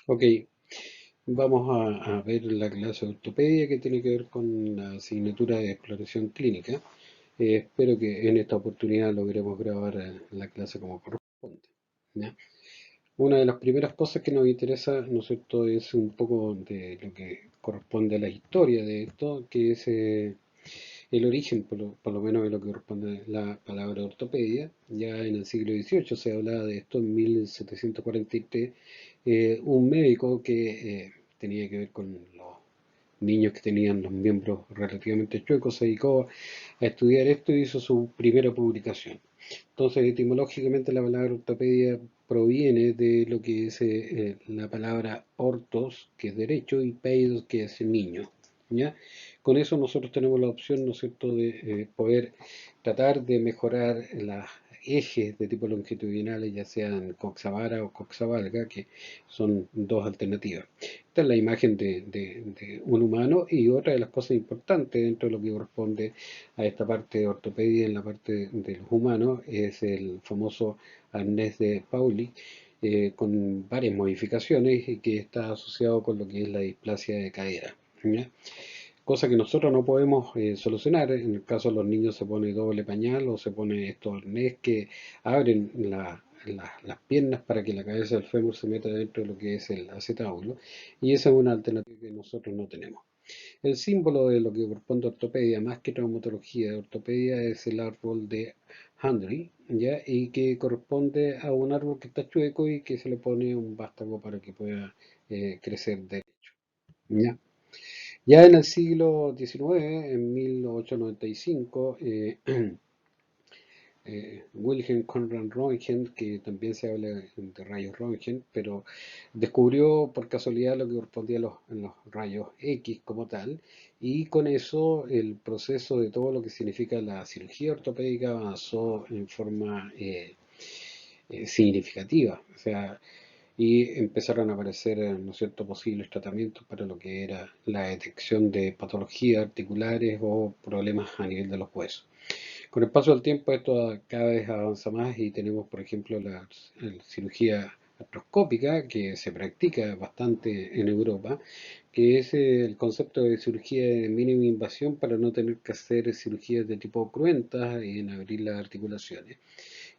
Ok, vamos a ver la clase de ortopedia que tiene que ver con la asignatura de exploración clínica. Espero que en esta oportunidad logremos grabar la clase como corresponde. ¿Ya? Una de las primeras cosas que nos interesa, ¿no es cierto?, es un poco de lo que corresponde a la historia de esto, que es el origen, por lo menos de lo que corresponde a la palabra ortopedia. Ya en el siglo XVIII se hablaba de esto, en 1743, un médico que tenía que ver con los niños que tenían los miembros relativamente chuecos, se dedicó a estudiar esto y hizo su primera publicación. Entonces, etimológicamente la palabra ortopedia proviene de lo que es la palabra ortos, que es derecho, y peidos, que es niño. ¿Ya? Con eso nosotros tenemos la opción, ¿no es cierto?, de poder tratar de mejorar los ejes de tipo longitudinales, ya sean coxavara o coxavalga, que son dos alternativas. Esta es la imagen de un humano, y otra de las cosas importantes dentro de lo que corresponde a esta parte de ortopedia en la parte de los humanos es el famoso arnés de Pauli, con varias modificaciones y que está asociado con lo que es la displasia de cadera. ¿Ya? Cosa que nosotros no podemos solucionar. En el caso de los niños se pone doble pañal o se pone estos arnés que abren las piernas para que la cabeza del fémur se meta dentro de lo que es el acetábulo, y esa es una alternativa que nosotros no tenemos. El símbolo de lo que corresponde a ortopedia, más que traumatología de ortopedia, es el árbol de Handley, ¿ya? Y que corresponde a un árbol que está chueco y que se le pone un vástago para que pueda crecer derecho, ¿ya? Ya en el siglo XIX, en 1895, Wilhelm Conrad Röntgen, que también se habla de rayos Röntgen, pero descubrió por casualidad lo que correspondía a los rayos X como tal, y con eso el proceso de todo lo que significa la cirugía ortopédica avanzó en forma significativa. O sea, y empezaron a aparecer, ¿no es cierto?, posibles tratamientos para lo que era la detección de patologías articulares o problemas a nivel de los huesos. Con el paso del tiempo esto cada vez avanza más y tenemos, por ejemplo, la cirugía artroscópica que se practica bastante en Europa, que es el concepto de cirugía de mínima invasión para no tener que hacer cirugías de tipo cruentas en abrir las articulaciones,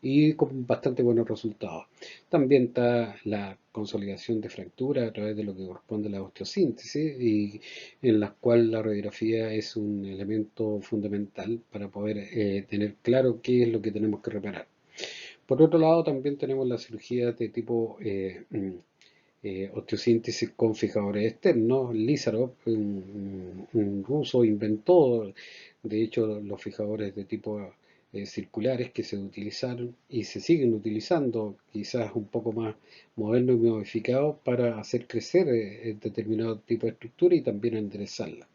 y con bastante buenos resultados. También está la consolidación de fracturas a través de lo que corresponde a la osteosíntesis, y en la cual la radiografía es un elemento fundamental para poder tener claro qué es lo que tenemos que reparar. Por otro lado, también tenemos la cirugía de tipo osteosíntesis con fijadores externos. Lizarov, un ruso, inventó, de hecho, los fijadores de tipo circulares que se utilizaron y se siguen utilizando, quizás un poco más modernos y modificados, para hacer crecer determinado tipo de estructura y también enderezarla.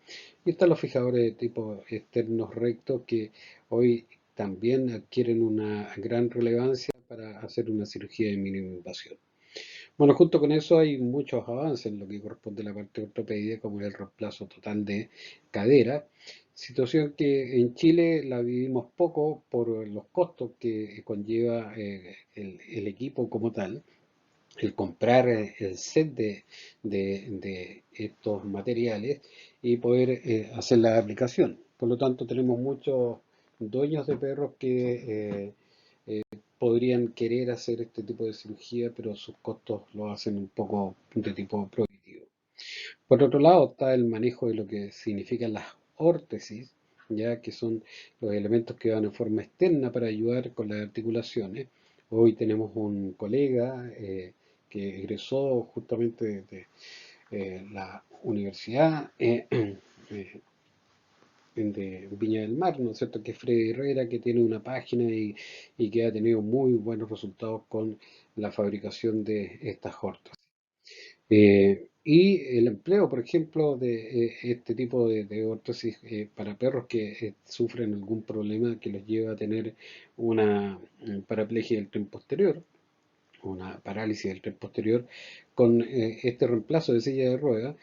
Y están los fijadores de tipo externos rectos, que hoy también adquieren una gran relevancia para hacer una cirugía de mínima invasión. Bueno, junto con eso hay muchos avances en lo que corresponde a la parte de ortopedia, como el reemplazo total de cadera, situación que en Chile la vivimos poco por los costos que conlleva el equipo como tal, el comprar el set de estos materiales y poder hacer la aplicación. Por lo tanto, tenemos muchos dueños de perros que podrían querer hacer este tipo de cirugía, pero sus costos lo hacen un poco de tipo prohibitivo. Por otro lado está el manejo de lo que significan las órtesis, ya que son los elementos que van en forma externa para ayudar con las articulaciones. Hoy tenemos un colega que egresó justamente de la Universidad de Viña del Mar, ¿no es cierto?, que es Freddy Herrera, que tiene una página y que ha tenido muy buenos resultados con la fabricación de estas hortas. Y el empleo, por ejemplo, de este tipo de órtesis para perros que sufren algún problema que los lleva a tener una paraplegia del tren posterior, una parálisis del tren posterior, con este reemplazo de silla de ruedas,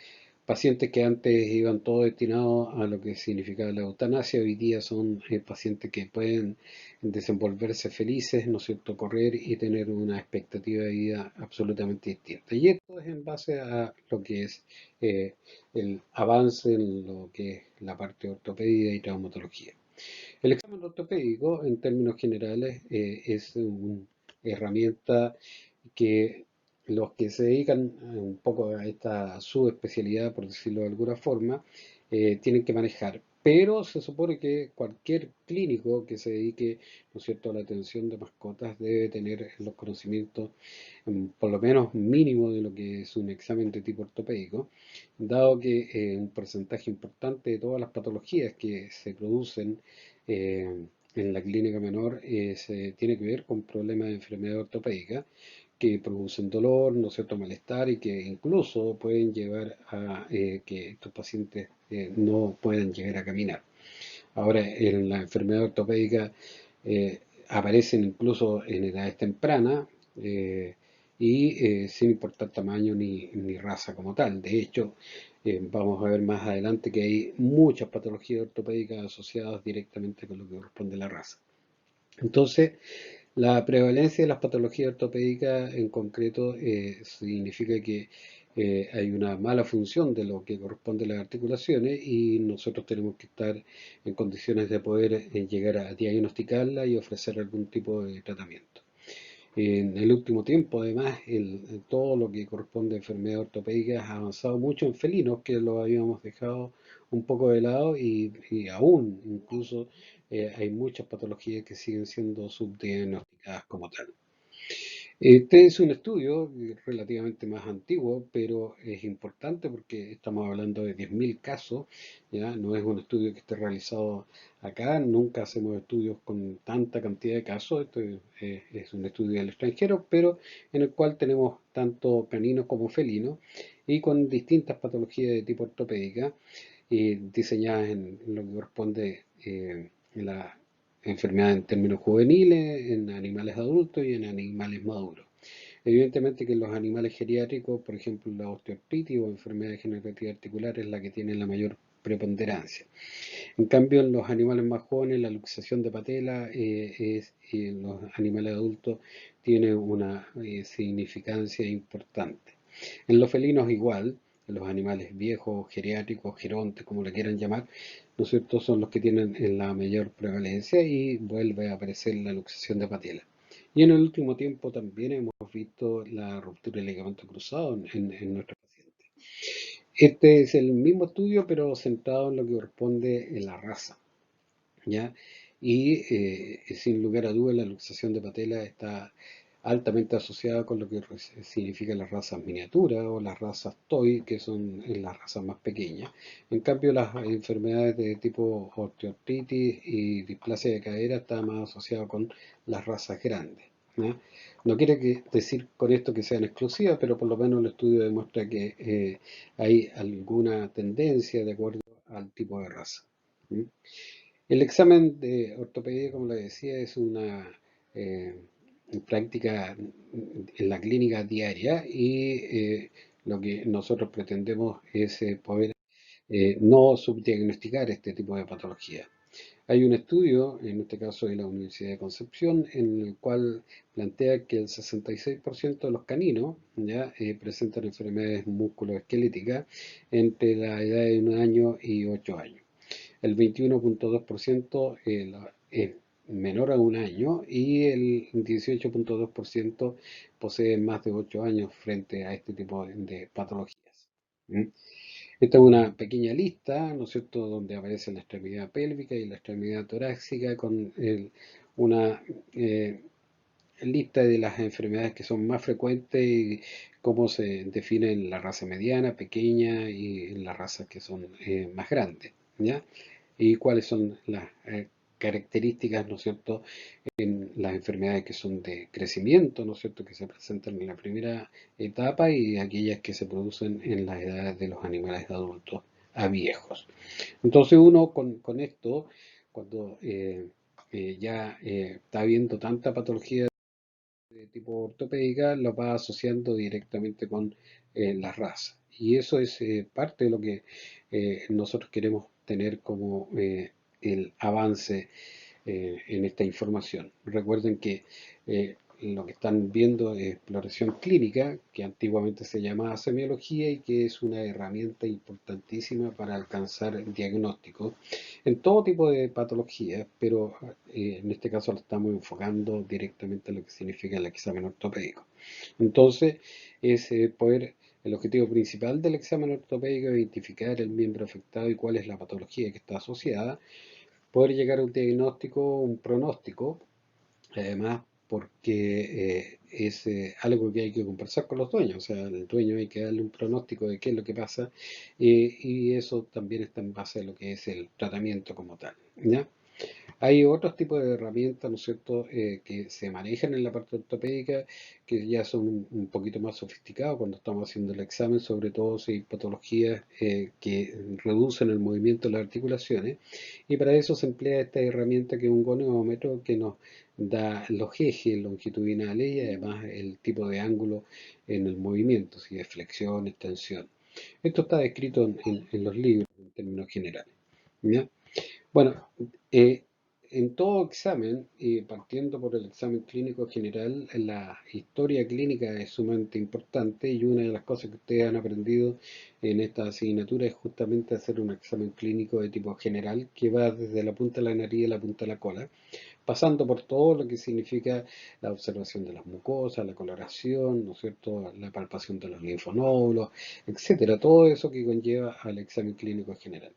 Pacientes que antes iban todos destinados a lo que significaba la eutanasia, hoy día son pacientes que pueden desenvolverse felices, ¿no es cierto?, correr y tener una expectativa de vida absolutamente distinta. Y esto es en base a lo que es eh, el avance en lo que es la parte de ortopedia y traumatología. El examen ortopédico, en términos generales, es una herramienta que los que se dedican un poco a esta subespecialidad, por decirlo de alguna forma, tienen que manejar. Pero se supone que cualquier clínico que se dedique, ¿no es cierto?, a la atención de mascotas debe tener los conocimientos, por lo menos mínimo, de lo que es un examen de tipo ortopédico, dado que un porcentaje importante de todas las patologías que se producen en la clínica menor tiene que ver con problemas de enfermedad ortopédica que producen dolor, no cierto malestar y que incluso pueden llevar a que estos pacientes no puedan llegar a caminar. Ahora, en la enfermedad ortopédica aparecen incluso en edades tempranas y sin importar tamaño ni raza como tal. De hecho, vamos a ver más adelante que hay muchas patologías ortopédicas asociadas directamente con lo que corresponde a la raza. Entonces, la prevalencia de las patologías ortopédicas en concreto significa que hay una mala función de lo que corresponde a las articulaciones y nosotros tenemos que estar en condiciones de poder llegar a diagnosticarla y ofrecer algún tipo de tratamiento. En el último tiempo, además, todo lo que corresponde a enfermedades ortopédicas ha avanzado mucho en felinos, que lo habíamos dejado un poco de lado y aún incluso hay muchas patologías que siguen siendo subdiagnosticadas como tal. Este es un estudio relativamente más antiguo, pero es importante porque estamos hablando de 10.000 casos, ¿ya? No es un estudio que esté realizado acá, nunca hacemos estudios con tanta cantidad de casos, esto es un estudio del extranjero, pero en el cual tenemos tanto caninos como felinos y con distintas patologías de tipo ortopédica diseñadas en lo que corresponde la enfermedad en términos juveniles, en animales adultos y en animales maduros. Evidentemente que en los animales geriátricos, por ejemplo, la osteoartritis o enfermedad degenerativa articular es la que tiene la mayor preponderancia. En cambio, en los animales más jóvenes, la luxación de patela en los animales adultos tiene una significancia importante. En los felinos igual, en los animales viejos, geriátricos, gerontes, como le quieran llamar, ¿no es cierto?, son los que tienen la mayor prevalencia y vuelve a aparecer la luxación de patela. Y en el último tiempo también hemos visto la ruptura del ligamento cruzado en nuestros pacientes. Este es el mismo estudio, pero centrado en lo que corresponde en la raza, ¿ya? Y sin lugar a dudas la luxación de patela está altamente asociada con lo que significa las razas miniaturas o las razas toy, que son las razas más pequeñas. En cambio, las enfermedades de tipo osteoartritis y displasia de cadera están más asociadas con las razas grandes, ¿ya? No quiere decir con esto que sean exclusivas, pero por lo menos el estudio demuestra que hay alguna tendencia de acuerdo al tipo de raza. ¿Mm? El examen de ortopedia, como le decía, es una eh, práctica en la clínica diaria y lo que nosotros pretendemos es poder no subdiagnosticar este tipo de patología. Hay un estudio, en este caso de la Universidad de Concepción, en el cual plantea que el 66% de los caninos ya presentan enfermedades musculoesqueléticas entre la edad de 1 año y 8 años. El 21.2% es menor a 1 año y el 18.2% posee más de 8 años frente a este tipo de patologías. ¿Mm? Esta es una pequeña lista, ¿no es cierto?, donde aparece la extremidad pélvica y la extremidad torácica con una lista de las enfermedades que son más frecuentes y cómo se definen la raza mediana, pequeña y las razas que son más grandes, ¿ya? Y cuáles son las características, ¿no es cierto?, en las enfermedades que son de crecimiento, ¿no es cierto?, que se presentan en la primera etapa y aquellas que se producen en las edades de los animales adultos a viejos. Entonces uno con esto, cuando ya está viendo tanta patología de tipo ortopédica lo va asociando directamente con la raza. Y eso es parte de lo que nosotros queremos tener como el avance en esta información. Recuerden que lo que están viendo es exploración clínica, que antiguamente se llamaba semiología y que es una herramienta importantísima para alcanzar diagnóstico en todo tipo de patologías, pero en este caso lo estamos enfocando directamente en lo que significa el examen ortopédico. Entonces, es el objetivo principal del examen ortopédico es identificar el miembro afectado y cuál es la patología que está asociada, poder llegar a un diagnóstico, un pronóstico, además porque es algo que hay que conversar con los dueños, o sea, el dueño hay que darle un pronóstico de qué es lo que pasa y eso también está en base a lo que es el tratamiento como tal, ¿ya? Hay otros tipos de herramientas, ¿no es cierto?, que se manejan en la parte ortopédica, que ya son un poquito más sofisticados cuando estamos haciendo el examen, sobre todo si hay patologías que reducen el movimiento de las articulaciones. Y para eso se emplea esta herramienta que es un gonómetro que nos da los ejes longitudinales y además el tipo de ángulo en el movimiento, si es flexión, extensión. Esto está descrito en los libros en términos generales, ¿ya? Bueno, eh, en todo examen, y partiendo por el examen clínico general, la historia clínica es sumamente importante y una de las cosas que ustedes han aprendido en esta asignatura es justamente hacer un examen clínico de tipo general que va desde la punta de la nariz a la punta de la cola, pasando por todo lo que significa la observación de las mucosas, la coloración, ¿no es cierto?, la palpación de los linfonódulos, etcétera, todo eso que conlleva al examen clínico general.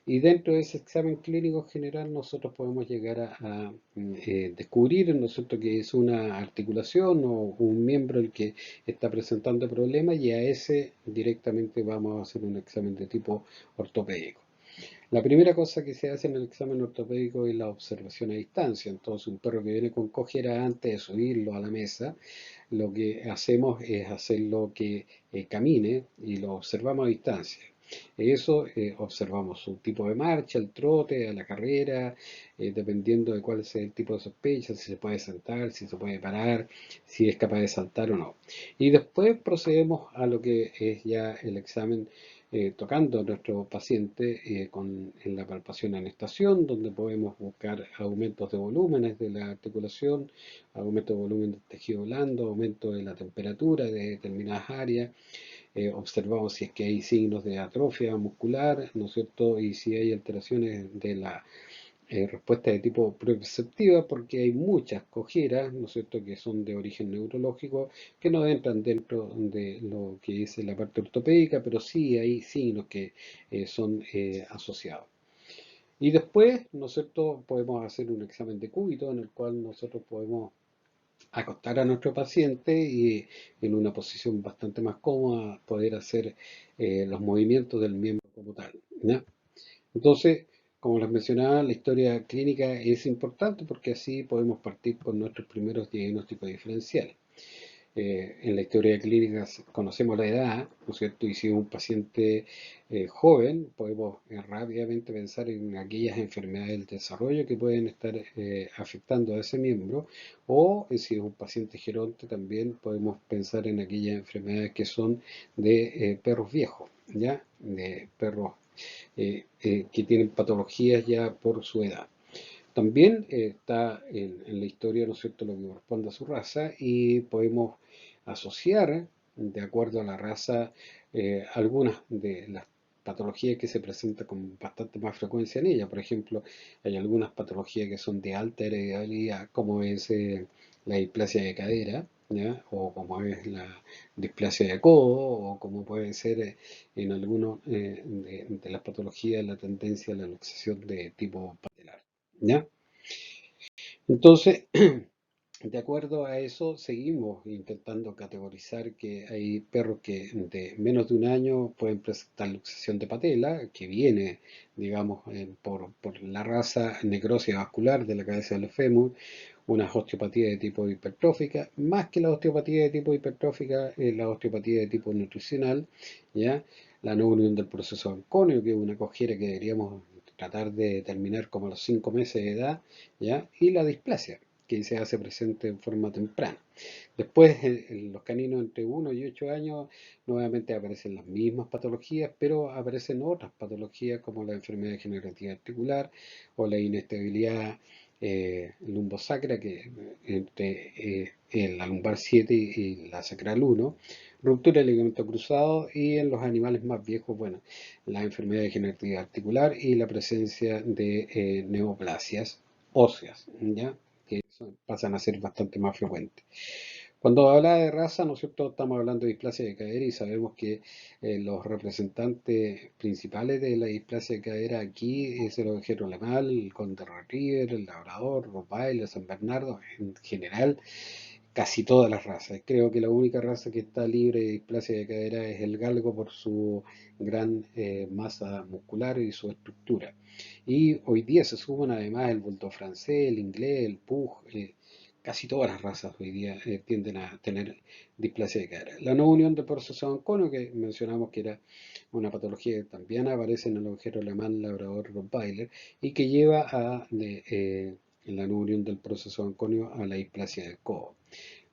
Y dentro de ese examen clínico general nosotros podemos llegar a descubrir, ¿no es cierto?, que es una articulación o un miembro el que está presentando problemas y a ese directamente vamos a hacer un examen de tipo ortopédico. La primera cosa que se hace en el examen ortopédico es la observación a distancia. Entonces, un perro que viene con cojera, antes de subirlo a la mesa, lo que hacemos es hacerlo que camine y lo observamos a distancia. Eso observamos su tipo de marcha, el trote, a la carrera, dependiendo de cuál es el tipo de sospecha, si se puede sentar, si se puede parar, si es capaz de saltar o no. Y después procedemos a lo que es ya el examen tocando a nuestro paciente en la palpación en estación, donde podemos buscar aumentos de volúmenes de la articulación, aumento de volumen del tejido blando, aumento de la temperatura de determinadas áreas. Observamos si es que hay signos de atrofia muscular, ¿no es cierto? Y si hay alteraciones de la respuesta de tipo proprioceptiva, porque hay muchas cojeras, ¿no es cierto?, que son de origen neurológico, que no entran dentro de lo que es la parte ortopédica, pero sí hay signos que son asociados. Y después, ¿no es cierto?, podemos hacer un examen de cúbito en el cual nosotros podemos acostar a nuestro paciente y en una posición bastante más cómoda poder hacer los movimientos del miembro como tal, ¿ya? Entonces, como les mencionaba, la historia clínica es importante porque así podemos partir con nuestros primeros diagnósticos diferenciales. En la historia clínica conocemos la edad, ¿no es cierto? Y si es un paciente joven, podemos rápidamente pensar en aquellas enfermedades del desarrollo que pueden estar afectando a ese miembro, o si es un paciente geronte, también podemos pensar en aquellas enfermedades que son de perros viejos, ¿ya? De perros que tienen patologías ya por su edad. También está en la historia, ¿no es cierto?, lo que corresponde a su raza y podemos asociar, de acuerdo a la raza, algunas de las patologías que se presentan con bastante más frecuencia en ella. Por ejemplo, hay algunas patologías que son de alta heredabilidad, como es la displasia de cadera, ¿ya? O como es la displasia de codo, o como puede ser en algunas de las patologías la tendencia a la luxación de tipo patelar, ¿ya? Entonces, de acuerdo a eso, seguimos intentando categorizar que hay perros que de menos de un año pueden presentar luxación de patela, que viene, digamos, por la raza necrosis vascular de la cabeza del fémur, una osteopatía de tipo hipertrófica, más que la osteopatía de tipo hipertrófica, la osteopatía de tipo nutricional, ¿ya? La no unión del proceso ancóneo, que es una cojera que deberíamos tratar de determinar como a los 5 meses de edad, ¿ya? Y la displasia. que se hace presente en forma temprana. Después, en los caninos entre 1 y 8 años, nuevamente aparecen las mismas patologías, pero aparecen otras patologías como la enfermedad degenerativa articular o la inestabilidad lumbosacra, que entre la lumbar 7 y la sacral 1, ruptura del ligamento cruzado y en los animales más viejos, bueno, la enfermedad degenerativa articular y la presencia de neoplasias óseas, ¿ya? Que pasan a ser bastante más frecuentes. Cuando habla de raza, ¿no es cierto? Estamos hablando de displasia de cadera y sabemos que los representantes principales de la displasia de cadera aquí es el ovejero alemán, el Golden Retriever, el Labrador, Rottweiler, San Bernardo, en general casi todas las razas. Creo que la única raza que está libre de displasia de cadera es el galgo por su gran masa muscular y su estructura. Y hoy día se suman además el bulldog francés, el inglés, el pug, casi todas las razas hoy día tienden a tener displasia de cadera. La no unión de proceso anconio, que mencionamos que era una patología que también aparece en el ovejero alemán, labrador, rottweiler, y que lleva en la no unión del proceso anconio a la displasia del codo.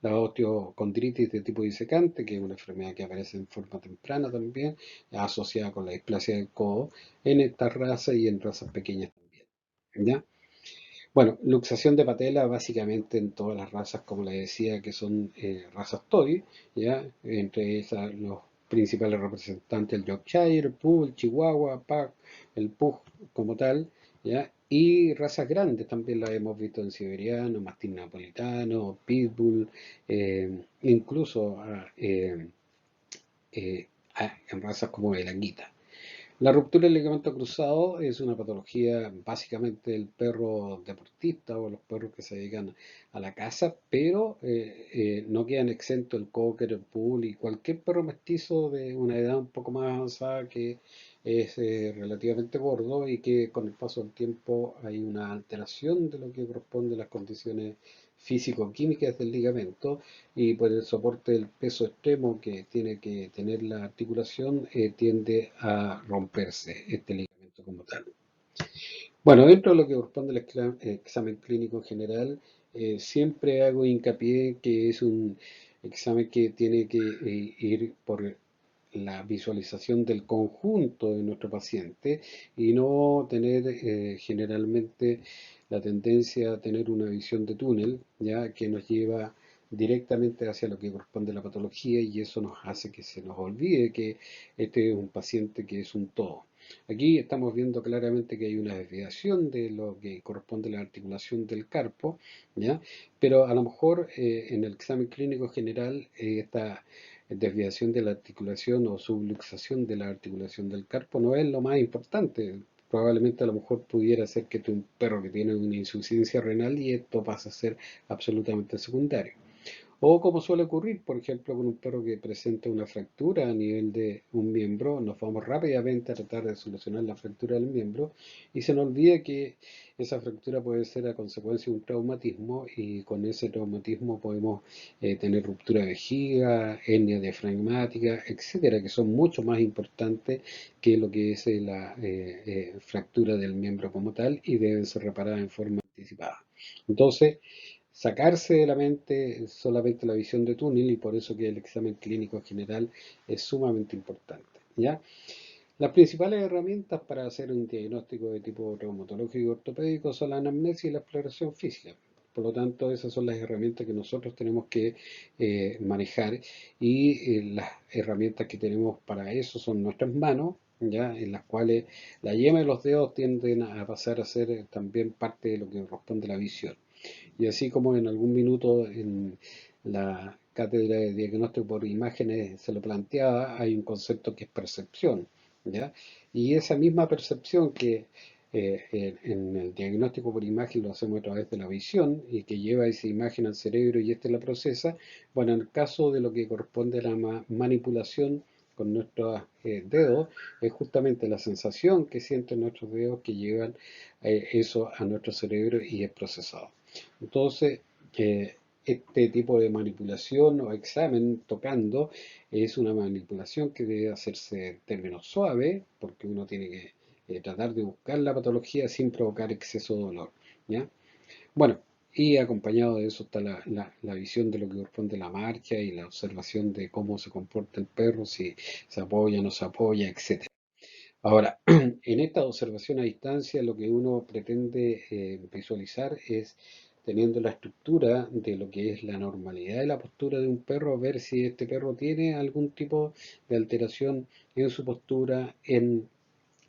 La osteocondritis de tipo disecante, que es una enfermedad que aparece en forma temprana también, asociada con la displasia del codo en esta raza y en razas pequeñas también. ¿Ya? Bueno, luxación de patela básicamente en todas las razas, como les decía, que son razas toy, ¿ya? Entre esas los principales representantes, el Yorkshire, el Pug, el Chihuahua, el Pug como tal, ¿ya? Y razas grandes también las hemos visto en siberiano, mastín napolitano, pitbull, incluso en razas como el Akita. La ruptura del ligamento cruzado es una patología básicamente del perro deportista o los perros que se dedican a la caza, pero no quedan exentos el cocker, el poodle y cualquier perro mestizo de una edad un poco más avanzada que es relativamente gordo y que con el paso del tiempo hay una alteración de lo que corresponde a las condiciones físico-químicas del ligamento y por el soporte del peso extremo que tiene que tener la articulación, tiende a romperse este ligamento como tal. Bueno, dentro de lo que corresponde al examen clínico en general, siempre hago hincapié en que es un examen que tiene que ir por la visualización del conjunto de nuestro paciente y no tener generalmente la tendencia a tener una visión de túnel, ya que nos lleva directamente hacia lo que corresponde a la patología y eso nos hace que se nos olvide que este es un paciente que es un todo. Aquí estamos viendo claramente que hay una desviación de lo que corresponde a la articulación del carpo, ¿ya? Pero a lo mejor en el examen clínico general esta desviación de la articulación o subluxación de la articulación del carpo no es lo más importante. Probablemente a lo mejor pudiera ser que tu un perro que tiene una insuficiencia renal y esto pasa a ser absolutamente secundario. O como suele ocurrir, por ejemplo, con un perro que presenta una fractura a nivel de un miembro, nos vamos rápidamente a tratar de solucionar la fractura del miembro y se nos olvida que esa fractura puede ser a consecuencia de un traumatismo y con ese traumatismo podemos tener ruptura de vejiga, hernia diafragmática, etcétera, que son mucho más importantes que lo que es la fractura del miembro como tal y deben ser reparadas en forma anticipada. Entonces, sacarse de la mente solamente la visión de túnel y por eso que el examen clínico general es sumamente importante, ¿ya? Las principales herramientas para hacer un diagnóstico de tipo reumatológico y ortopédico son la anamnesis y la exploración física. Por lo tanto, esas son las herramientas que nosotros tenemos que manejar y las herramientas que tenemos para eso son nuestras manos, ¿ya? En las cuales la yema de los dedos tienden a pasar a ser también parte de lo que corresponde a la visión. Y así como en algún minuto en la cátedra de diagnóstico por imágenes se lo planteaba, hay un concepto que es percepción, ¿ya? Y esa misma percepción que en el diagnóstico por imagen lo hacemos a través de la visión y que lleva esa imagen al cerebro y este la procesa, bueno, en el caso de lo que corresponde a la manipulación con nuestros dedos, es justamente la sensación que sienten nuestros dedos que llevan eso a nuestro cerebro y es procesado. Entonces, este tipo de manipulación o examen tocando es una manipulación que debe hacerse en términos suaves, porque uno tiene que tratar de buscar la patología sin provocar exceso de dolor, ¿ya? Bueno, Y acompañado de eso está la visión de lo que corresponde a la marcha y la observación de cómo se comporta el perro, si se apoya, no se apoya, etc. Ahora, en esta observación a distancia, lo que uno pretende visualizar es, teniendo la estructura de lo que es la normalidad de la postura de un perro, ver si este perro tiene algún tipo de alteración en su postura, en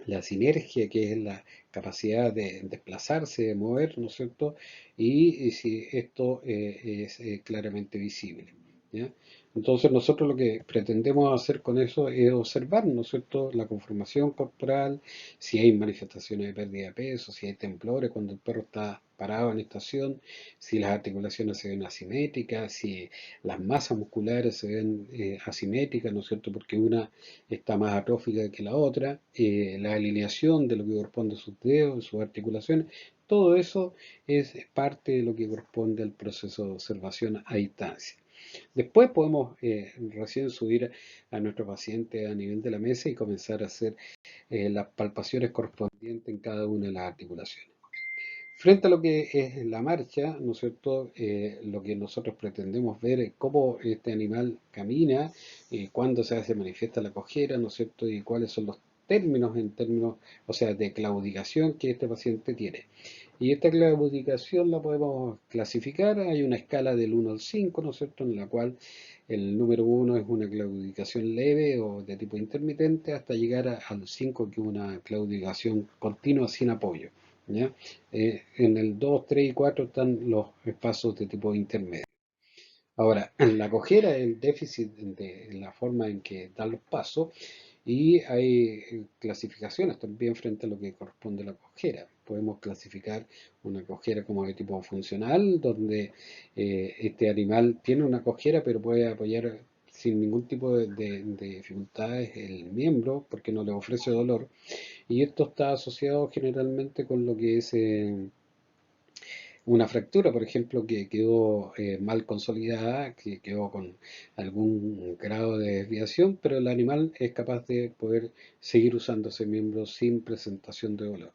la sinergia, que es la capacidad de desplazarse, de mover, ¿no es cierto? Y si esto es claramente visible, ¿ya? Entonces nosotros lo que pretendemos hacer con eso es observar, ¿no es cierto?, la conformación corporal, si hay manifestaciones de pérdida de peso, si hay temblores cuando el perro está parado en estación, si las articulaciones se ven asimétricas, si las masas musculares se ven asimétricas, ¿no es cierto?, porque una está más atrófica que la otra, la alineación de lo que corresponde a sus dedos, sus articulaciones, todo eso es parte de lo que corresponde al proceso de observación a distancia. Después podemos recién subir a nuestro paciente a nivel de la mesa y comenzar a hacer las palpaciones correspondientes en cada una de las articulaciones. Frente a lo que es la marcha, ¿no es cierto?, lo que nosotros pretendemos ver es cómo este animal camina, cuándo se hace manifiesta la cojera, ¿no es cierto?, y cuáles son los términos, o sea, de claudicación que este paciente tiene. Y esta claudicación la podemos clasificar, hay una escala del 1 al 5, ¿no es cierto?, en la cual el número 1 es una claudicación leve o de tipo intermitente, hasta llegar al 5, que es una claudicación continua sin apoyo, ¿ya? En el 2, 3 y 4 están los espacios de tipo intermedio. Ahora, la cojera es el déficit de la forma en que dan los pasos, y hay clasificaciones también frente a lo que corresponde a la cojera. Podemos clasificar una cojera como de tipo funcional, donde este animal tiene una cojera pero puede apoyar sin ningún tipo de dificultades el miembro porque no le ofrece dolor, y esto está asociado generalmente con lo que es una fractura, por ejemplo, que quedó mal consolidada, que quedó con algún grado de desviación, pero el animal es capaz de poder seguir usando ese miembro sin presentación de dolor.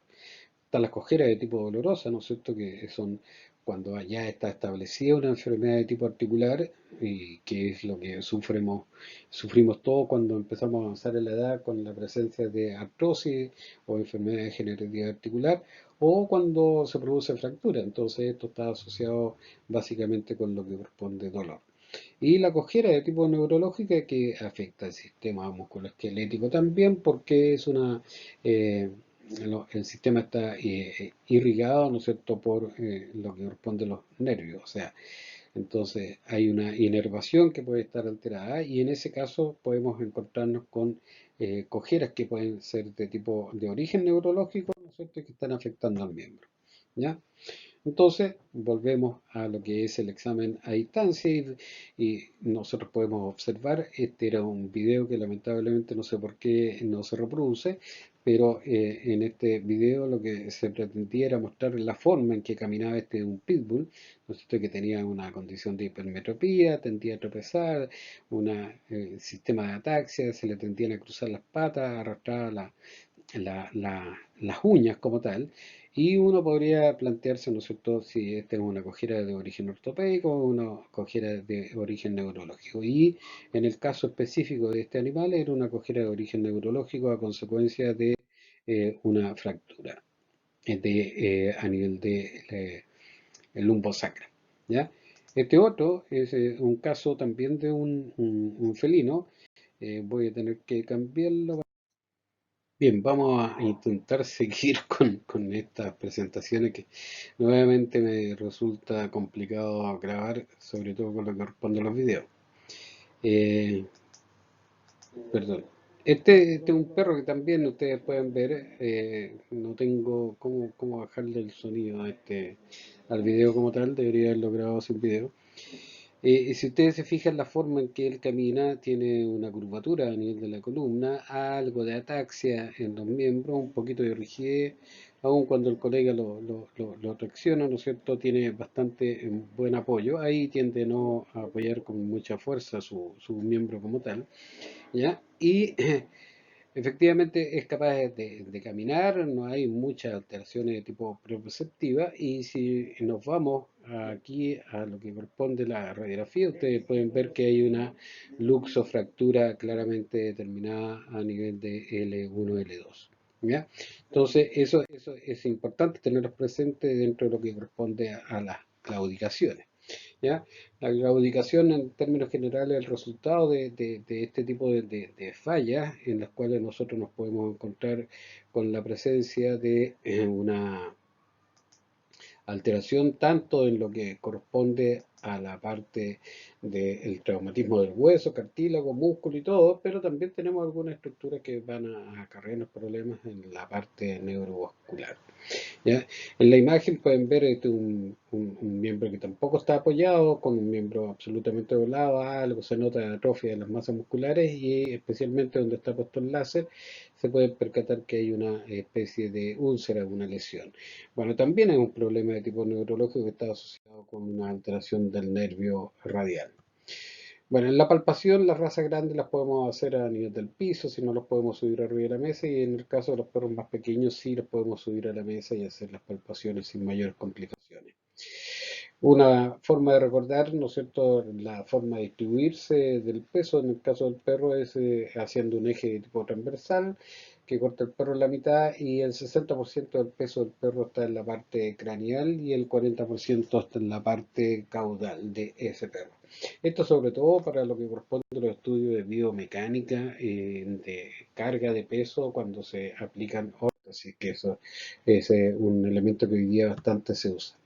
Están las cojeras de tipo dolorosa, ¿no es cierto?, que son cuando ya está establecida una enfermedad de tipo articular, y que es lo que sufrimos todos cuando empezamos a avanzar en la edad con la presencia de artrosis o enfermedad degenerativa articular, o cuando se produce fractura. Entonces esto está asociado básicamente con lo que corresponde dolor. Y la cojera de tipo neurológica, que afecta al sistema musculoesquelético también, porque es eh, el sistema está irrigado, ¿no es cierto?, por lo que corresponde a los nervios. O sea, entonces hay una inervación que puede estar alterada, y en ese caso podemos encontrarnos con cojeras que pueden ser de tipo de origen neurológico, ¿no es cierto?, que están afectando al miembro, ¿ya? Entonces, volvemos a lo que es el examen a distancia, y nosotros podemos observar, este era un video que lamentablemente no sé por qué no se reproduce, pero en este video lo que se pretendía era mostrar la forma en que caminaba un pitbull, ¿no es cierto?, que tenía una condición de hipermetropía, tendía a tropezar, un sistema de ataxia, se le tendían a cruzar las patas, arrastrar las uñas como tal, y uno podría plantearse, ¿no es cierto?, si esta es una cojera de origen ortopédico o una cojera de origen neurológico. Y en el caso específico de este animal era una cojera de origen neurológico a consecuencia de una fractura a nivel de el lumbo sacra, ¿ya? Este otro es un caso también de un felino. Voy a tener que cambiarlo. Bien, vamos a intentar seguir con estas presentaciones que nuevamente me resulta complicado grabar, sobre todo con lo que corresponde a los videos. Eh, Perdón. Este es un perro que también ustedes pueden ver. No tengo cómo bajarle el sonido al video como tal, debería haberlo grabado sin video. Y si ustedes se fijan, la forma en que él camina tiene una curvatura a nivel de la columna, algo de ataxia en los miembros, un poquito de rigidez, aun cuando el colega lo tracciona, ¿no es cierto?, tiene bastante buen apoyo. Ahí tiende no a apoyar con mucha fuerza su miembro como tal, ¿ya? Y Efectivamente es capaz de caminar, no hay muchas alteraciones de tipo propioceptiva y si nos vamos aquí a lo que corresponde a la radiografía, ustedes pueden ver que hay una luxofractura claramente determinada a nivel de L1, L2. ¿Ya? Entonces eso es importante tenerlos presentes dentro de lo que corresponde a las claudicaciones. ¿Ya? La claudicación en términos generales es el resultado de este tipo de fallas en las cuales nosotros nos podemos encontrar con la presencia de una alteración tanto en lo que corresponde a la parte del traumatismo del hueso, cartílago, músculo y todo, pero también tenemos algunas estructuras que van a acarrearnos problemas en la parte neurovascular. ¿Ya? En la imagen pueden ver un miembro que tampoco está apoyado, con un miembro absolutamente doblado, algo se nota de atrofia de las masas musculares y especialmente donde está puesto el láser se puede percatar que hay una especie de úlcera, una lesión. Bueno, también es un problema de tipo neurológico que está asociado con una alteración del nervio radial. Bueno, en la palpación las razas grandes las podemos hacer a nivel del piso, si no los podemos subir arriba de la mesa y en el caso de los perros más pequeños sí los podemos subir a la mesa y hacer las palpaciones sin mayores complicaciones. Una forma de recordar, ¿no es cierto?, la forma de distribuirse del peso en el caso del perro es haciendo un eje de tipo transversal que corta el perro en la mitad y el 60% del peso del perro está en la parte craneal y el 40% está en la parte caudal de ese perro. Esto sobre todo para lo que corresponde a los estudios de biomecánica, de carga de peso cuando se aplican órtesis, que eso es un elemento que hoy día bastante se usa.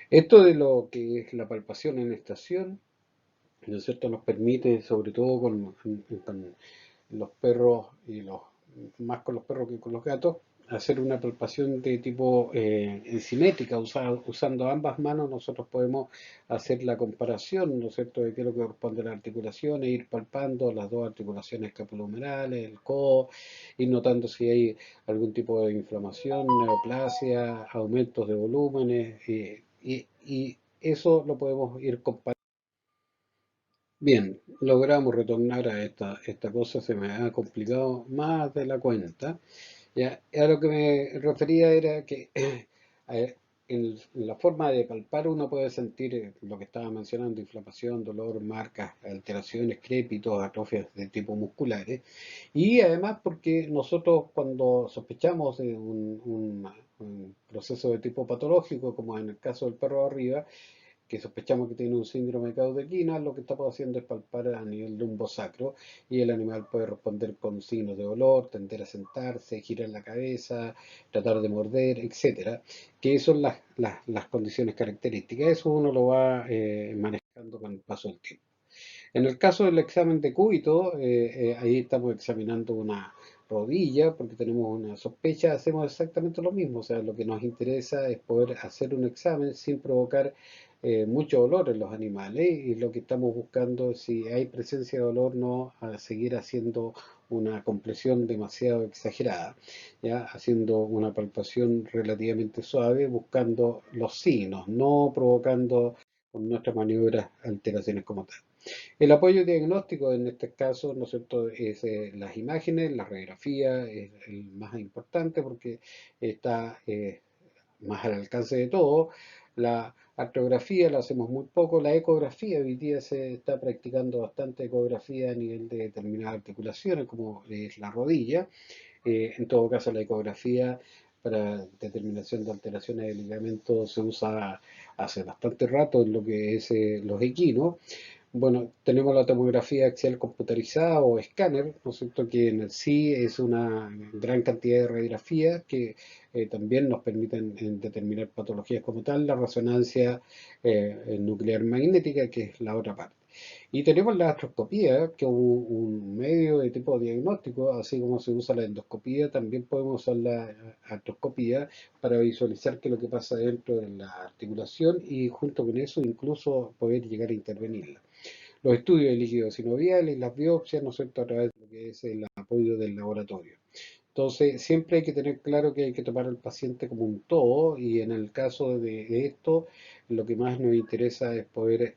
Esto de lo que es la palpación en estación, ¿no es cierto?, nos permite, sobre todo con los perros y más con los perros que con los gatos, hacer una palpación de tipo simétrica, usando ambas manos nosotros podemos hacer la comparación, ¿no es cierto?, de qué es lo que corresponde a las articulaciones, ir palpando las dos articulaciones escapulohumerales, el codo, ir notando si hay algún tipo de inflamación, neoplasia, aumentos de volúmenes, y eso lo podemos ir comparando. Bien, logramos retornar a esta cosa, se me ha complicado más de la cuenta. Ya, a lo que me refería era que eh, en la forma de palpar uno puede sentir lo que estaba mencionando, inflamación, dolor, marcas, alteraciones, crépitos, atrofias de tipo musculares. Y además porque nosotros cuando sospechamos de un proceso de tipo patológico, como en el caso del perro de arriba, que sospechamos que tiene un síndrome de Caudequina, lo que estamos haciendo es palpar a nivel lumbosacro y el animal puede responder con signos de dolor, tender a sentarse, girar la cabeza, tratar de morder, etcétera, que son las condiciones características. Eso uno lo va manejando con el paso del tiempo. En el caso del examen de cúbito, ahí estamos examinando una rodilla porque tenemos una sospecha, hacemos exactamente lo mismo, o sea, lo que nos interesa es poder hacer un examen sin provocar mucho dolor en los animales y lo que estamos buscando, si hay presencia de dolor, no a seguir haciendo una compresión demasiado exagerada, ya haciendo una palpación relativamente suave, buscando los signos, no provocando con nuestras maniobras alteraciones como tal. El apoyo diagnóstico en este caso, ¿no es cierto?, es las imágenes, la radiografía es el más importante porque está más al alcance de todo. La artrografía la hacemos muy poco, la ecografía, hoy día se está practicando bastante ecografía a nivel de determinadas articulaciones, como es la rodilla. En todo caso, la ecografía para determinación de alteraciones de ligamentos se usa hace bastante rato en lo que es los equinos. Bueno, tenemos la tomografía axial computarizada o escáner, ¿no es cierto?, que en sí es una gran cantidad de radiografías que también nos permiten determinar patologías como tal, la resonancia nuclear magnética, que es la otra parte. Y tenemos la astroscopía, que es un medio de tipo diagnóstico, así como se usa la endoscopía, también podemos usar la astroscopía para visualizar qué es lo que pasa dentro de la articulación y junto con eso incluso poder llegar a intervenirla. Los estudios de líquidos sinoviales y las biopsias, ¿no es cierto?, a través de lo que es el apoyo del laboratorio. Entonces, siempre hay que tener claro que hay que tomar al paciente como un todo y en el caso de esto, lo que más nos interesa es poder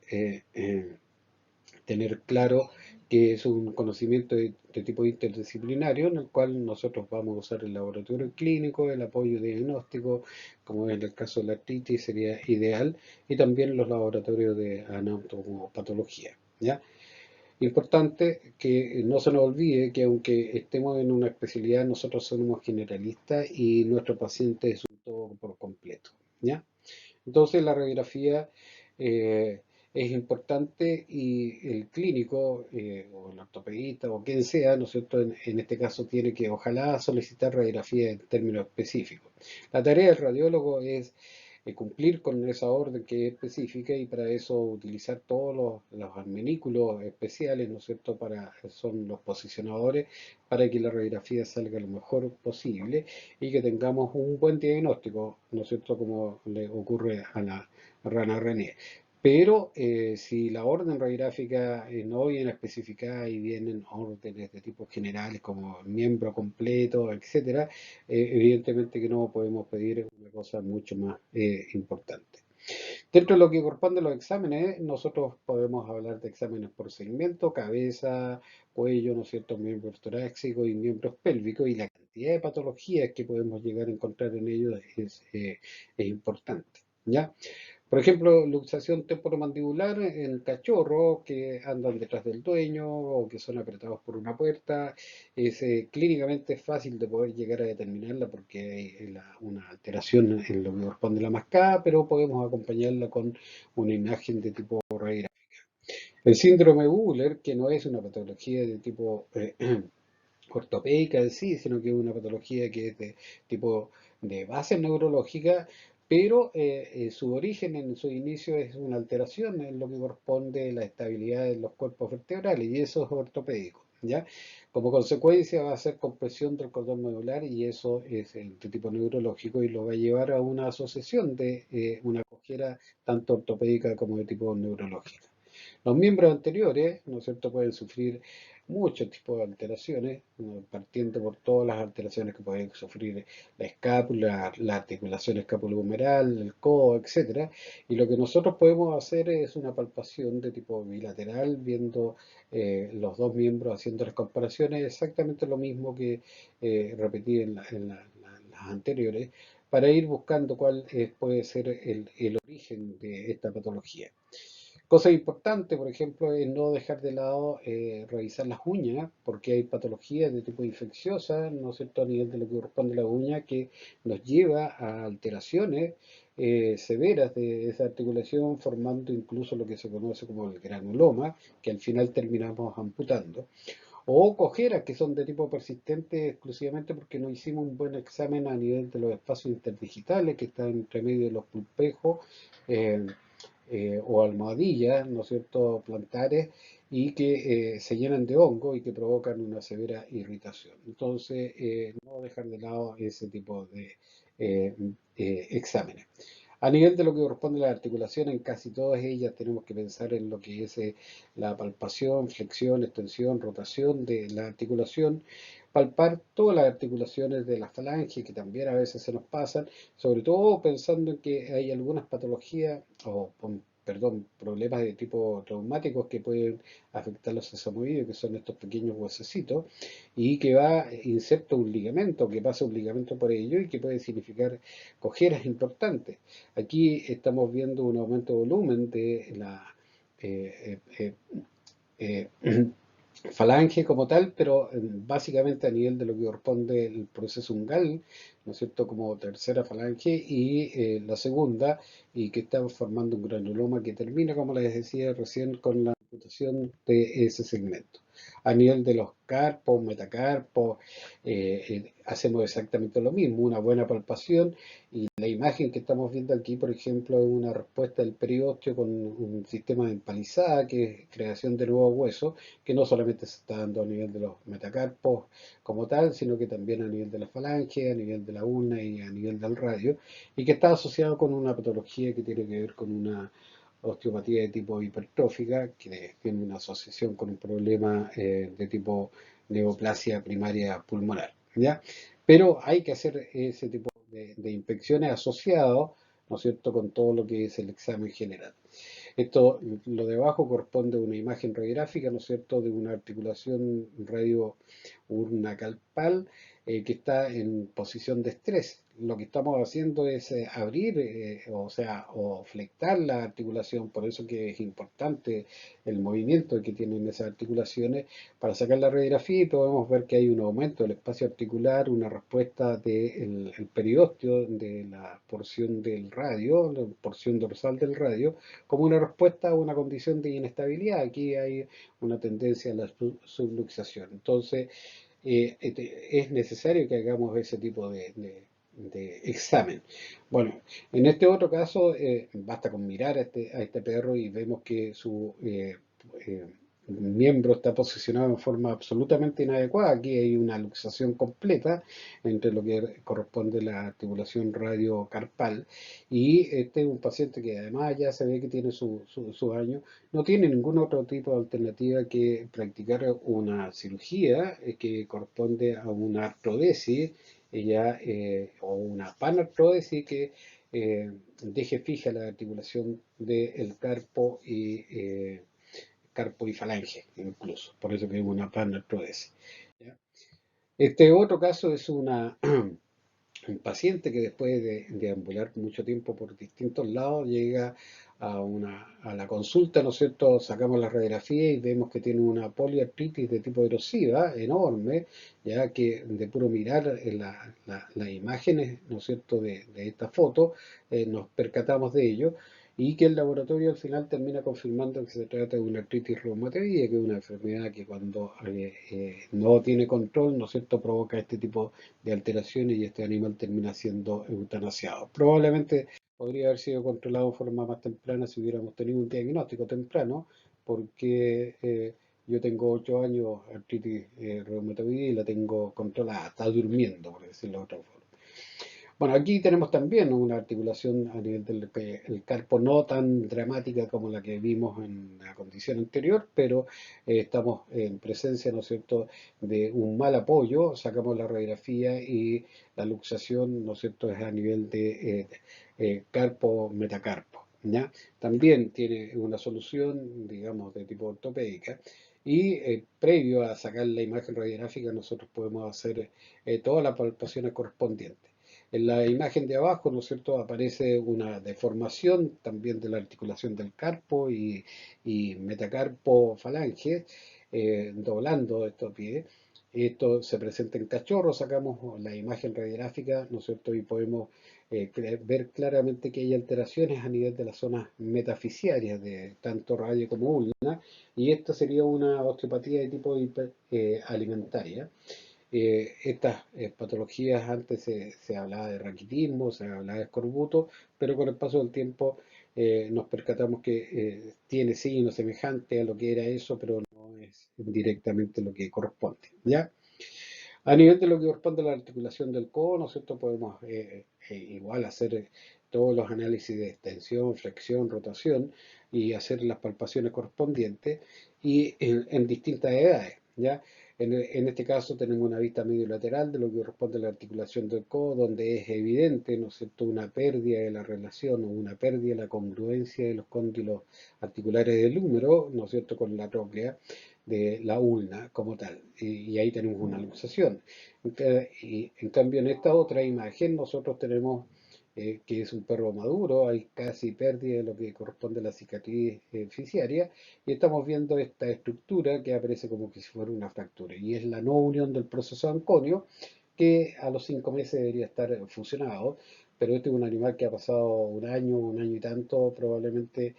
tener claro que es un conocimiento de tipo interdisciplinario en el cual nosotros vamos a usar el laboratorio clínico, el apoyo diagnóstico, como en el caso de la artritis sería ideal, y también los laboratorios de anatomopatología, ¿ya? Importante que no se nos olvide que aunque estemos en una especialidad, nosotros somos generalistas y nuestro paciente es un todo por completo, ¿ya? Entonces la radiografía eh, es importante y el clínico o el ortopedista o quien sea, ¿no es cierto? En este caso tiene que ojalá solicitar radiografía en términos específicos. La tarea del radiólogo es cumplir con esa orden que es específica y para eso utilizar todos los armenículos especiales, ¿no es cierto? Son los posicionadores para que la radiografía salga lo mejor posible y que tengamos un buen diagnóstico, ¿no es cierto? Como le ocurre a la rana René. Pero si la orden radiográfica no viene especificada y vienen órdenes de tipo generales como miembro completo, etcétera, evidentemente que no podemos pedir una cosa mucho más importante. Dentro de lo que corresponde a los exámenes, nosotros podemos hablar de exámenes por segmento, cabeza, cuello, ¿no es cierto?, miembros torácicos y miembros pélvicos, y la cantidad de patologías que podemos llegar a encontrar en ellos es importante, ¿ya? Por ejemplo, luxación temporomandibular en cachorros que andan detrás del dueño o que son apretados por una puerta. Es clínicamente fácil de poder llegar a determinarla porque hay una alteración en lo que corresponde a la mascada, pero podemos acompañarla con una imagen de tipo radiográfica. El síndrome Wöhler, que no es una patología de tipo ortopédica en sí, sino que es una patología que es de tipo de base neurológica, pero su origen en su inicio es una alteración en lo que corresponde a la estabilidad de los cuerpos vertebrales, y eso es ortopédico, ¿ya? Como consecuencia va a ser compresión del cordón medular y eso es de tipo neurológico y lo va a llevar a una asociación de una cojera tanto ortopédica como de tipo neurológica. Los miembros anteriores, ¿no es cierto?, pueden sufrir muchos tipos de alteraciones, partiendo por todas las alteraciones que pueden sufrir la escápula, la articulación escapulohumeral, el codo, etcétera. Y lo que nosotros podemos hacer es una palpación de tipo bilateral, viendo los dos miembros, haciendo las comparaciones, exactamente lo mismo que repetí las anteriores, para ir buscando cuál puede ser el origen de esta patología. Cosa importante, por ejemplo, es no dejar de lado revisar las uñas, porque hay patologías de tipo infecciosa, ¿no es cierto?, a nivel de lo que corresponde a la uña, que nos lleva a alteraciones severas de esa articulación, formando incluso lo que se conoce como el granuloma, que al final terminamos amputando. O cojeras que son de tipo persistente exclusivamente porque no hicimos un buen examen a nivel de los espacios interdigitales que están entre medio de los pulpejos eh, o almohadillas, ¿no es cierto?, plantares, y que se llenan de hongo y que provocan una severa irritación. Entonces, no dejar de lado ese tipo de eh, exámenes. A nivel de lo que corresponde a la articulación, en casi todas ellas tenemos que pensar en lo que es la palpación, flexión, extensión, rotación de la articulación, palpar todas las articulaciones de la falange, que también a veces se nos pasan, sobre todo pensando en que hay algunas patologías, perdón, problemas de tipo traumáticos que pueden afectar los sesamoides, que son estos pequeños huesecitos, y que va inserto un ligamento, que pasa un ligamento por ello y que puede significar cojeras importantes. Aquí estamos viendo un aumento de volumen de la eh, eh, eh, falange como tal, pero básicamente a nivel de lo que corresponde el proceso ungal, ¿no es cierto?, como tercera falange y la segunda, y que está formando un granuloma que termina, como les decía recién, con la amputación de ese segmento. A nivel de los carpos, metacarpos, hacemos exactamente lo mismo, una buena palpación, y la imagen que estamos viendo aquí, por ejemplo, es una respuesta del periósteo con un sistema de empalizada, que es creación de nuevos huesos, que no solamente se está dando a nivel de los metacarpos como tal, sino que también a nivel de la falange, a nivel de la ulna y a nivel del radio, y que está asociado con una patología que tiene que ver con una osteopatía de tipo hipertrófica, que tiene una asociación con un problema de tipo neoplasia primaria pulmonar, ¿ya? Pero hay que hacer ese tipo de inspecciones asociados, ¿no es cierto?, con todo lo que es el examen general. Esto, lo de abajo corresponde a una imagen radiográfica, ¿no es cierto?, de una articulación radiourna carpal que está en posición de estrés. Lo que estamos haciendo es abrir, o sea, o flectar la articulación, por eso que es importante el movimiento que tienen esas articulaciones para sacar la radiografía y podemos ver que hay un aumento del espacio articular, una respuesta del periósteo de la porción del radio, la porción dorsal del radio, como una respuesta a una condición de inestabilidad. Aquí hay una tendencia a la subluxación. Entonces, es necesario que hagamos ese tipo de examen. Bueno, en este otro caso, basta con mirar a este perro y vemos que su eh, miembro está posicionado en forma absolutamente inadecuada. Aquí hay una luxación completa entre lo que corresponde a la articulación radiocarpal y este es un paciente que además ya se ve que tiene sus años, no tiene ningún otro tipo de alternativa que practicar una cirugía que corresponde a una artrodesis o una panartrodesis que deje fija la articulación del carpo y falange incluso, por eso que es una panartrodesis. ¿Ya? Este otro caso es un paciente que después de deambular mucho tiempo por distintos lados llega a la consulta, ¿no es cierto? Sacamos la radiografía y vemos que tiene una poliartritis de tipo erosiva enorme, ya que de puro mirar las imágenes, ¿no es cierto?, de esta foto, nos percatamos de ello y que el laboratorio al final termina confirmando que se trata de una artritis reumatoide, que es una enfermedad que cuando no tiene control, ¿no es cierto?, provoca este tipo de alteraciones y este animal termina siendo eutanasiado. Probablemente podría haber sido controlado de forma más temprana si hubiéramos tenido un diagnóstico temprano, porque yo tengo 8 años de artritis reumatoide y la tengo controlada, está durmiendo, por decirlo de otra forma. Bueno, aquí tenemos también una articulación a nivel del el carpo no tan dramática como la que vimos en la condición anterior, pero estamos en presencia, ¿no es cierto?, de un mal apoyo, sacamos la radiografía y la luxación, ¿no es cierto?, es a nivel de carpo-metacarpo, ¿ya? También tiene una solución, digamos, de tipo ortopédica. Y previo a sacar la imagen radiográfica, nosotros podemos hacer todas las palpaciones correspondientes. En la imagen de abajo, ¿no es cierto?, aparece una deformación también de la articulación del carpo y metacarpo falange, doblando estos pies. Esto se presenta en cachorro, sacamos la imagen radiográfica, ¿no es cierto?, y podemos ver claramente que hay alteraciones a nivel de las zonas metafisiarias de tanto radio como ulna, y esta sería una osteopatía de tipo alimentaria. Estas patologías antes se hablaba de raquitismo, se hablaba de escorbuto, pero con el paso del tiempo nos percatamos que tiene signos semejantes a lo que era eso, pero no es directamente lo que corresponde, ¿ya? A nivel de lo que corresponde a la articulación del codo, ¿no es cierto? Podemos igual hacer todos los análisis de extensión, flexión, rotación y hacer las palpaciones correspondientes y en distintas edades, ¿ya? En este caso tenemos una vista medio lateral de lo que corresponde a la articulación del codo, donde es evidente, ¿no es cierto?, una pérdida de la relación o una pérdida de la congruencia de los cóndilos articulares del húmero, ¿no es cierto?, con la tróclea de la ulna como tal, y ahí tenemos una luxación. Y en cambio en esta otra imagen nosotros tenemos que es un perro maduro, hay casi pérdida de lo que corresponde a la cicatriz fisiaria, y estamos viendo esta estructura que aparece como que si fuera una fractura, y es la no unión del proceso anconio, que a los 5 meses debería estar fusionado, pero este es un animal que ha pasado un año y tanto, probablemente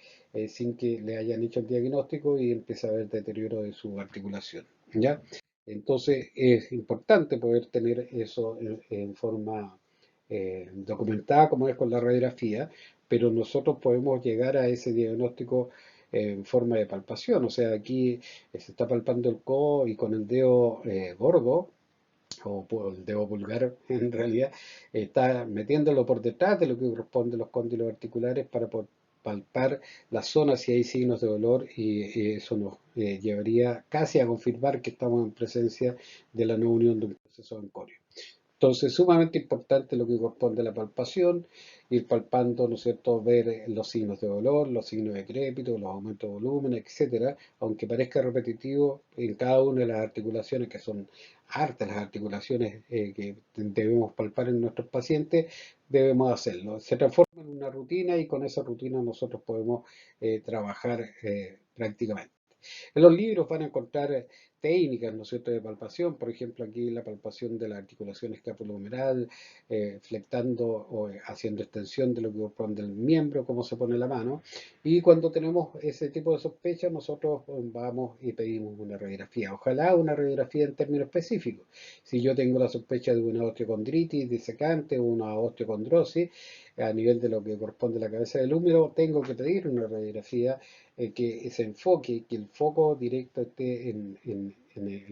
sin que le hayan hecho el diagnóstico y empieza a haber deterioro de su articulación, ¿ya? Entonces es importante poder tener eso en forma documentada como es con la radiografía, pero nosotros podemos llegar a ese diagnóstico en forma de palpación, o sea, aquí se está palpando el codo y con el dedo gordo o el dedo pulgar en realidad, está metiéndolo por detrás de lo que corresponde a los cóndilos articulares para palpar la zona si hay signos de dolor y eso nos llevaría casi a confirmar que estamos en presencia de la no unión de un proceso ancorio. Entonces, sumamente importante lo que corresponde a la palpación, ir palpando, ¿no es cierto?, ver los signos de dolor, los signos de crépito, los aumentos de volumen, etcétera, aunque parezca repetitivo, en cada una de las articulaciones, que son hartas las articulaciones que debemos palpar en nuestros pacientes, debemos hacerlo. Se transforma en una rutina y con esa rutina nosotros podemos trabajar prácticamente. En los libros van a encontrar técnicas, ¿no es cierto?, de palpación, por ejemplo, aquí la palpación de la articulación escapulohumeral, flectando o haciendo extensión de lo que corresponde al miembro, cómo se pone la mano. Y cuando tenemos ese tipo de sospecha, nosotros vamos y pedimos una radiografía. Ojalá una radiografía en términos específicos. Si yo tengo la sospecha de una osteocondritis disecante o una osteocondrosis, a nivel de lo que corresponde a la cabeza del húmero, tengo que pedir una radiografía que se enfoque, que el foco directo esté en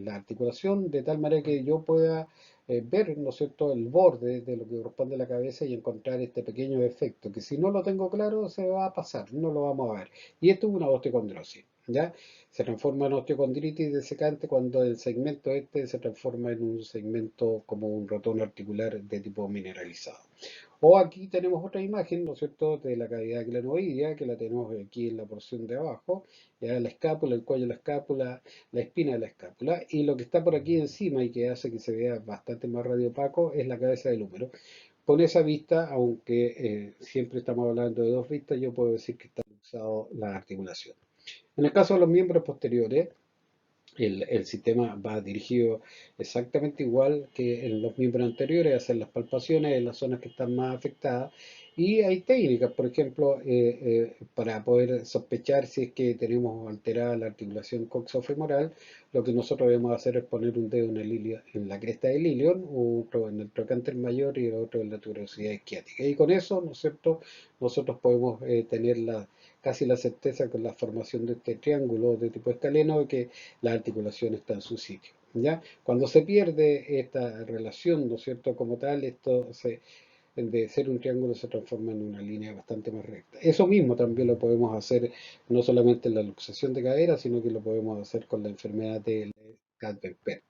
la articulación, de tal manera que yo pueda ver, ¿no es cierto?, el borde de lo que corresponde a la cabeza y encontrar este pequeño efecto, que si no lo tengo claro se va a pasar, no lo vamos a ver. Y esto es una osteocondrosis, ¿ya? Se transforma en osteocondritis desecante cuando el segmento este se transforma en un segmento como un ratón articular de tipo mineralizado. O aquí tenemos otra imagen, ¿no es cierto?, de la cavidad glenoidea, que la tenemos aquí en la porción de abajo, ya la escápula, el cuello de la escápula, la espina de la escápula, y lo que está por aquí encima y que hace que se vea bastante más radiopaco es la cabeza del húmero. Con esa vista, aunque siempre estamos hablando de dos vistas, yo puedo decir que está luxado la articulación. En el caso de los miembros posteriores, el sistema va dirigido exactamente igual que en los miembros anteriores, a hacer las palpaciones en las zonas que están más afectadas. Y hay técnicas, por ejemplo, para poder sospechar si es que tenemos alterada la articulación coxofemoral, lo que nosotros debemos hacer es poner un dedo en, en la cresta del ilion, otro en el trocánter mayor y el otro en la tuberosidad isquiática. Y con eso, ¿no es cierto?, nosotros podemos tener casi la certeza con la formación de este triángulo de tipo escaleno de que la articulación está en su sitio. ¿Ya? Cuando se pierde esta relación, ¿no es cierto?, como tal, de ser un triángulo se transforma en una línea bastante más recta. Eso mismo también lo podemos hacer no solamente en la luxación de cadera, sino que lo podemos hacer con la enfermedad de Gadberg-Pert.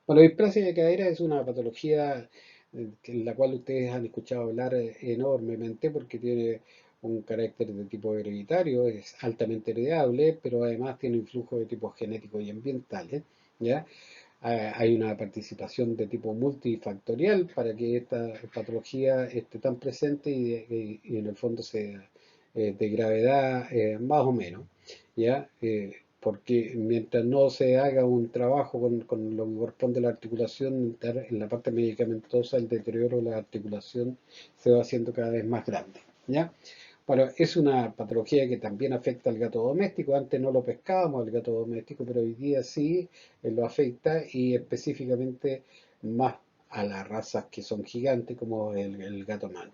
Bueno, la displasia de cadera es una patología en la cual ustedes han escuchado hablar enormemente porque tiene un carácter de tipo hereditario, es altamente heredable, pero además tiene influjo de tipo genético y ambientales, ¿ya? Hay una participación de tipo multifactorial para que esta patología esté tan presente y en el fondo sea de gravedad más o menos, ¿ya? Porque mientras no se haga un trabajo con lo que corresponde a la articulación, en la parte medicamentosa, el deterioro de la articulación se va haciendo cada vez más grande, ¿ya? Bueno, es una patología que también afecta al gato doméstico. Antes no lo pescábamos al gato doméstico, pero hoy día sí lo afecta y específicamente más a las razas que son gigantes como el gato malo.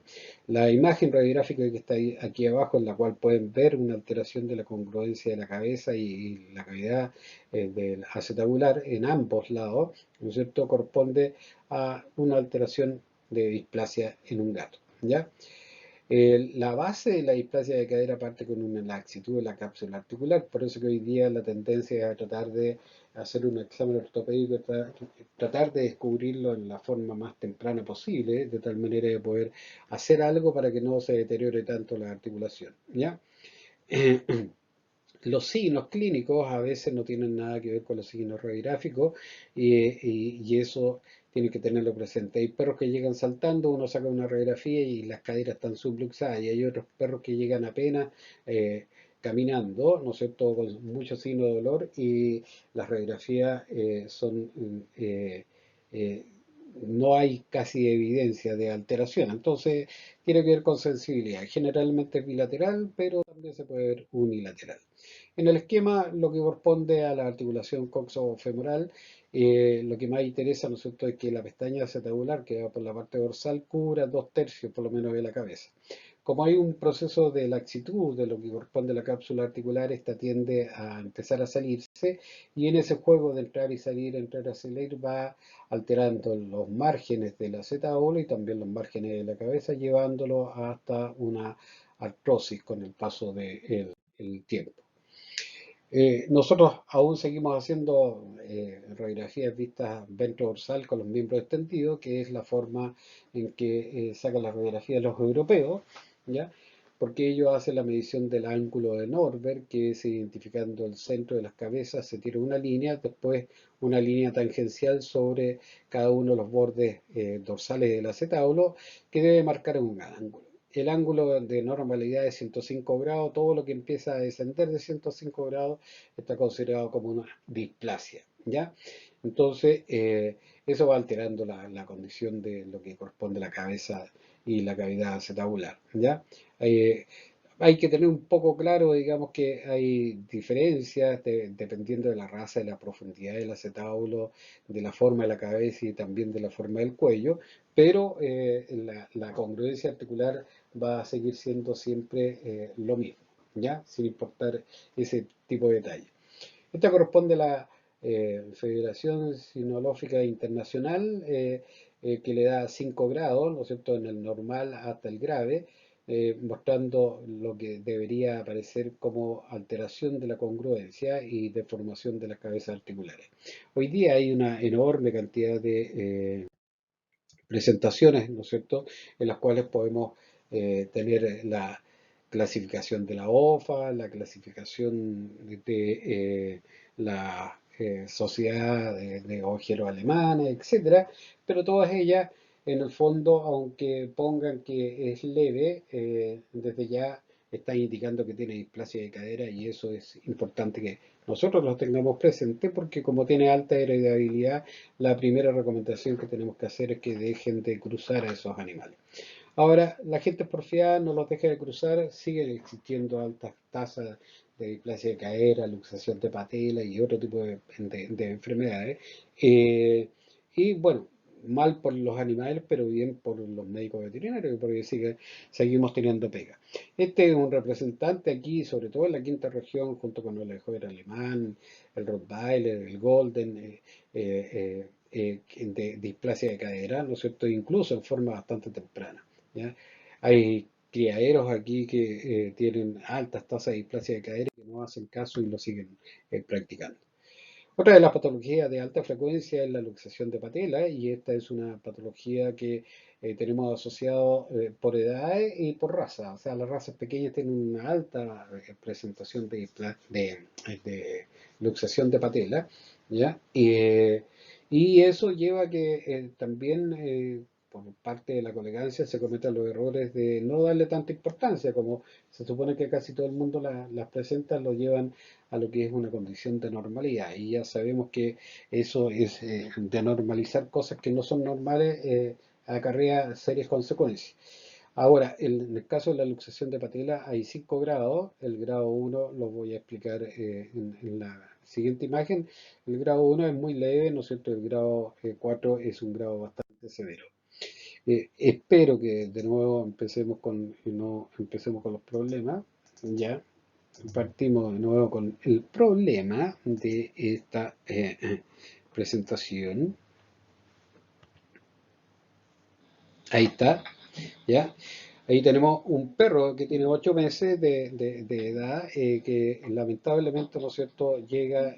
La imagen radiográfica que está aquí abajo, en la cual pueden ver una alteración de la congruencia de la cabeza y la cavidad del acetabular en ambos lados, ¿no es cierto?, corresponde a una alteración de displasia en un gato, ¿ya? La base de la displasia de cadera parte con una laxitud de la cápsula articular, por eso que hoy día la tendencia es a tratar de hacer un examen ortopédico, tratar de descubrirlo en la forma más temprana posible, de tal manera de poder hacer algo para que no se deteriore tanto la articulación, ¿ya? Los signos clínicos a veces no tienen nada que ver con los signos radiográficos y eso tiene que tenerlo presente. Hay perros que llegan saltando, uno saca una radiografía y las caderas están subluxadas y hay otros perros que llegan apenas caminando, ¿no es cierto?, con muchos signos de dolor y las radiografías eh, no hay casi evidencia de alteración. Entonces, tiene que ver con sensibilidad. Generalmente es bilateral, pero también se puede ver unilateral. En el esquema, lo que corresponde a la articulación coxofemoral, lo que más interesa, ¿no es cierto?, es que la pestaña acetabular, que va por la parte dorsal, cubra 2/3 por lo menos de la cabeza. Como hay un proceso de laxitud de lo que corresponde a la cápsula articular, esta tiende a empezar a salirse y en ese juego de entrar y salir, va alterando los márgenes del acetábulo y también los márgenes de la cabeza, llevándolo hasta una artrosis con el paso del tiempo. Nosotros aún seguimos haciendo radiografías vistas ventrodorsal con los miembros extendidos, que es la forma en que sacan las radiografías los europeos, ¿ya? Porque ellos hacen la medición del ángulo de Norberg, que es identificando el centro de las cabezas, se tira una línea, después una línea tangencial sobre cada uno de los bordes dorsales del acetábulo, que debe marcar un ángulo. El ángulo de normalidad es 105 grados, todo lo que empieza a descender de 105 grados está considerado como una displasia, ¿ya? Entonces, eso va alterando la condición de lo que corresponde a la cabeza y la cavidad acetabular, ¿ya? Eh, Hay que tener un poco claro, digamos, que hay diferencias dependiendo de la raza, de la profundidad del acetábulo, de la forma de la cabeza y también de la forma del cuello, pero la congruencia articular va a seguir siendo siempre lo mismo, ¿ya? Sin importar ese tipo de detalle. Esta corresponde a la Federación Sinológica Internacional, que le da 5 grados, ¿no es cierto?, en el normal hasta el grave, mostrando lo que debería aparecer como alteración de la congruencia y deformación de las cabezas articulares. Hoy día hay una enorme cantidad de presentaciones, ¿no es cierto?, en las cuales podemos tener la clasificación de la OFA, la clasificación de la Sociedad de Ojeros Alemanes, etcétera, pero todas ellas, en el fondo, aunque pongan que es leve, desde ya están indicando que tiene displasia de cadera y eso es importante que nosotros lo tengamos presente porque como tiene alta heredabilidad, la primera recomendación que tenemos que hacer es que dejen de cruzar a esos animales. Ahora, la gente porfiada no los deja de cruzar, siguen existiendo altas tasas de displasia de cadera, luxación de patela y otro tipo de enfermedades. Eh, y bueno, mal por los animales, pero bien por los médicos veterinarios, porque seguimos teniendo pega. Este es un representante aquí, sobre todo en la quinta región, junto con el Joder alemán, el Rottweiler, el Golden, de displasia de cadera, ¿no es cierto? Incluso en forma bastante temprana, ¿ya? Hay criaderos aquí que tienen altas tasas de displasia de cadera y que no hacen caso y lo siguen practicando. Otra de las patologías de alta frecuencia es la luxación de patela y esta es una patología que tenemos asociado por edades y por raza. O sea, las razas pequeñas tienen una alta presentación de luxación de patela, ¿ya? Y eso lleva a que también por parte de la colegancia se cometan los errores de no darle tanta importancia, como se supone que casi todo el mundo las presenta, lo llevan a lo que es una condición de normalidad. Y ya sabemos que eso es de normalizar cosas que no son normales, acarrea serias consecuencias. Ahora, en el caso de la luxación de patela hay 5 grados, el grado uno lo voy a explicar en la siguiente imagen. El grado uno es muy leve, ¿no es cierto? El grado 4 es un grado bastante severo. Espero que de nuevo no empecemos con los problemas, ya. Partimos de nuevo con el problema de esta presentación. Ahí está, ¿ya? Ahí tenemos un perro que tiene 8 meses de edad, que lamentablemente, ¿no es cierto?, llega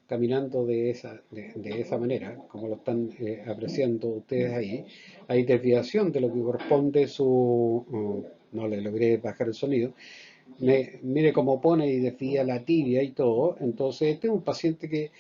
caminando de esa manera, como lo están apreciando ustedes ahí. Hay desviación de lo que corresponde no le logré bajar el sonido, mire cómo pone y desvía la tibia y todo. Entonces, este es un paciente que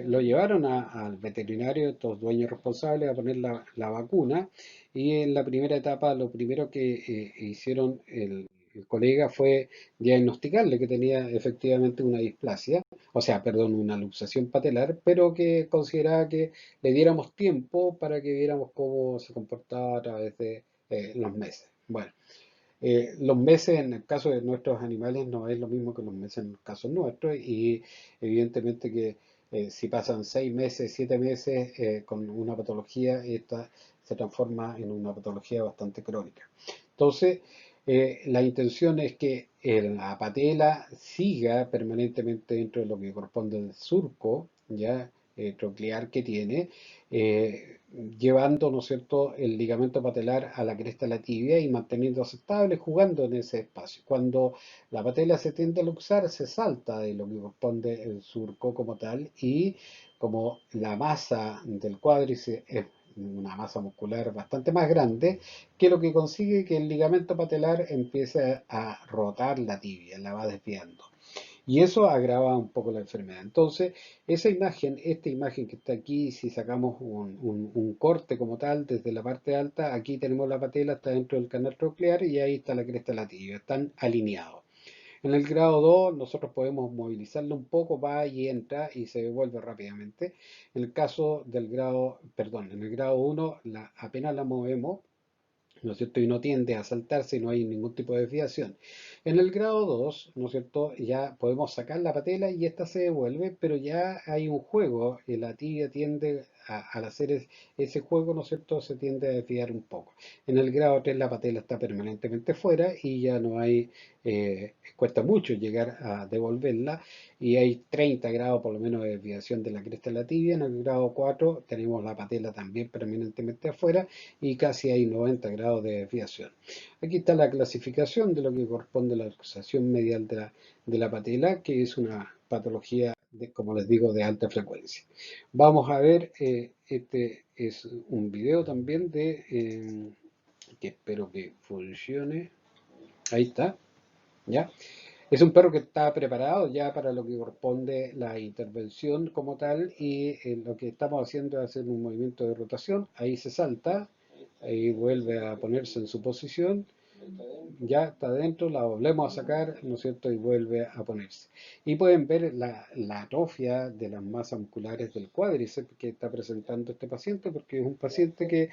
lo llevaron al veterinario, estos dueños responsables, a poner la vacuna. Y en la primera etapa, lo primero que hicieron el colega fue diagnosticarle que tenía efectivamente una displasia, o sea, perdón, una luxación patelar, pero que consideraba que le diéramos tiempo para que viéramos cómo se comportaba a través de los meses. Bueno. Los meses en el caso de nuestros animales no es lo mismo que los meses en el caso nuestro y evidentemente que si pasan 6 meses, 7 meses con una patología, esta se transforma en una patología bastante crónica. Entonces, la intención es que la patela siga permanentemente dentro de lo que corresponde al surco, ¿ya? troclear que tiene, llevando, ¿no es cierto?, el ligamento patelar a la cresta de la tibia y manteniéndose estable, jugando en ese espacio. Cuando la patela se tiende a luxar, se salta de lo que corresponde el surco como tal, y como la masa del cuádriceps es una masa muscular bastante más grande, que lo que consigue que el ligamento patelar empiece a rotar la tibia, la va desviando. Y eso agrava un poco la enfermedad. Entonces, esa imagen, esta imagen que está aquí, si sacamos un corte como tal desde la parte alta, aquí tenemos la patela, está dentro del canal troclear y ahí está la cresta de la tibia, están alineados. En el grado 2 nosotros podemos movilizarlo un poco, va y entra y se devuelve rápidamente. En el caso del grado, perdón, en el grado 1 apenas la movemos, ¿no es cierto? Y no tiende a saltarse y no hay ningún tipo de desviación. En el grado 2, ¿no es cierto? Ya podemos sacar la patela y esta se devuelve, pero ya hay un juego y la tibia tiende, al hacer ese juego, ¿no es cierto?, se tiende a desviar un poco. En el grado 3 la patela está permanentemente fuera y ya no hay, cuesta mucho llegar a devolverla y hay 30 grados por lo menos de desviación de la cresta de la tibia. En el grado 4 tenemos la patela también permanentemente afuera y casi hay 90 grados de desviación. Aquí está la clasificación de lo que corresponde a la luxación medial de la patela, que es una patología, como les digo, de alta frecuencia. Vamos a ver, este es un video también que espero que funcione. Ahí está, ¿ya? Es un perro que está preparado ya para lo que corresponde la intervención como tal y lo que estamos haciendo es hacer un movimiento de rotación, ahí se salta, ahí vuelve a ponerse en su posición, ya está dentro, la volvemos a sacar, ¿no es cierto? Y vuelve a ponerse. Y pueden ver la atrofia de las masas musculares del cuádriceps que está presentando este paciente, porque es un paciente que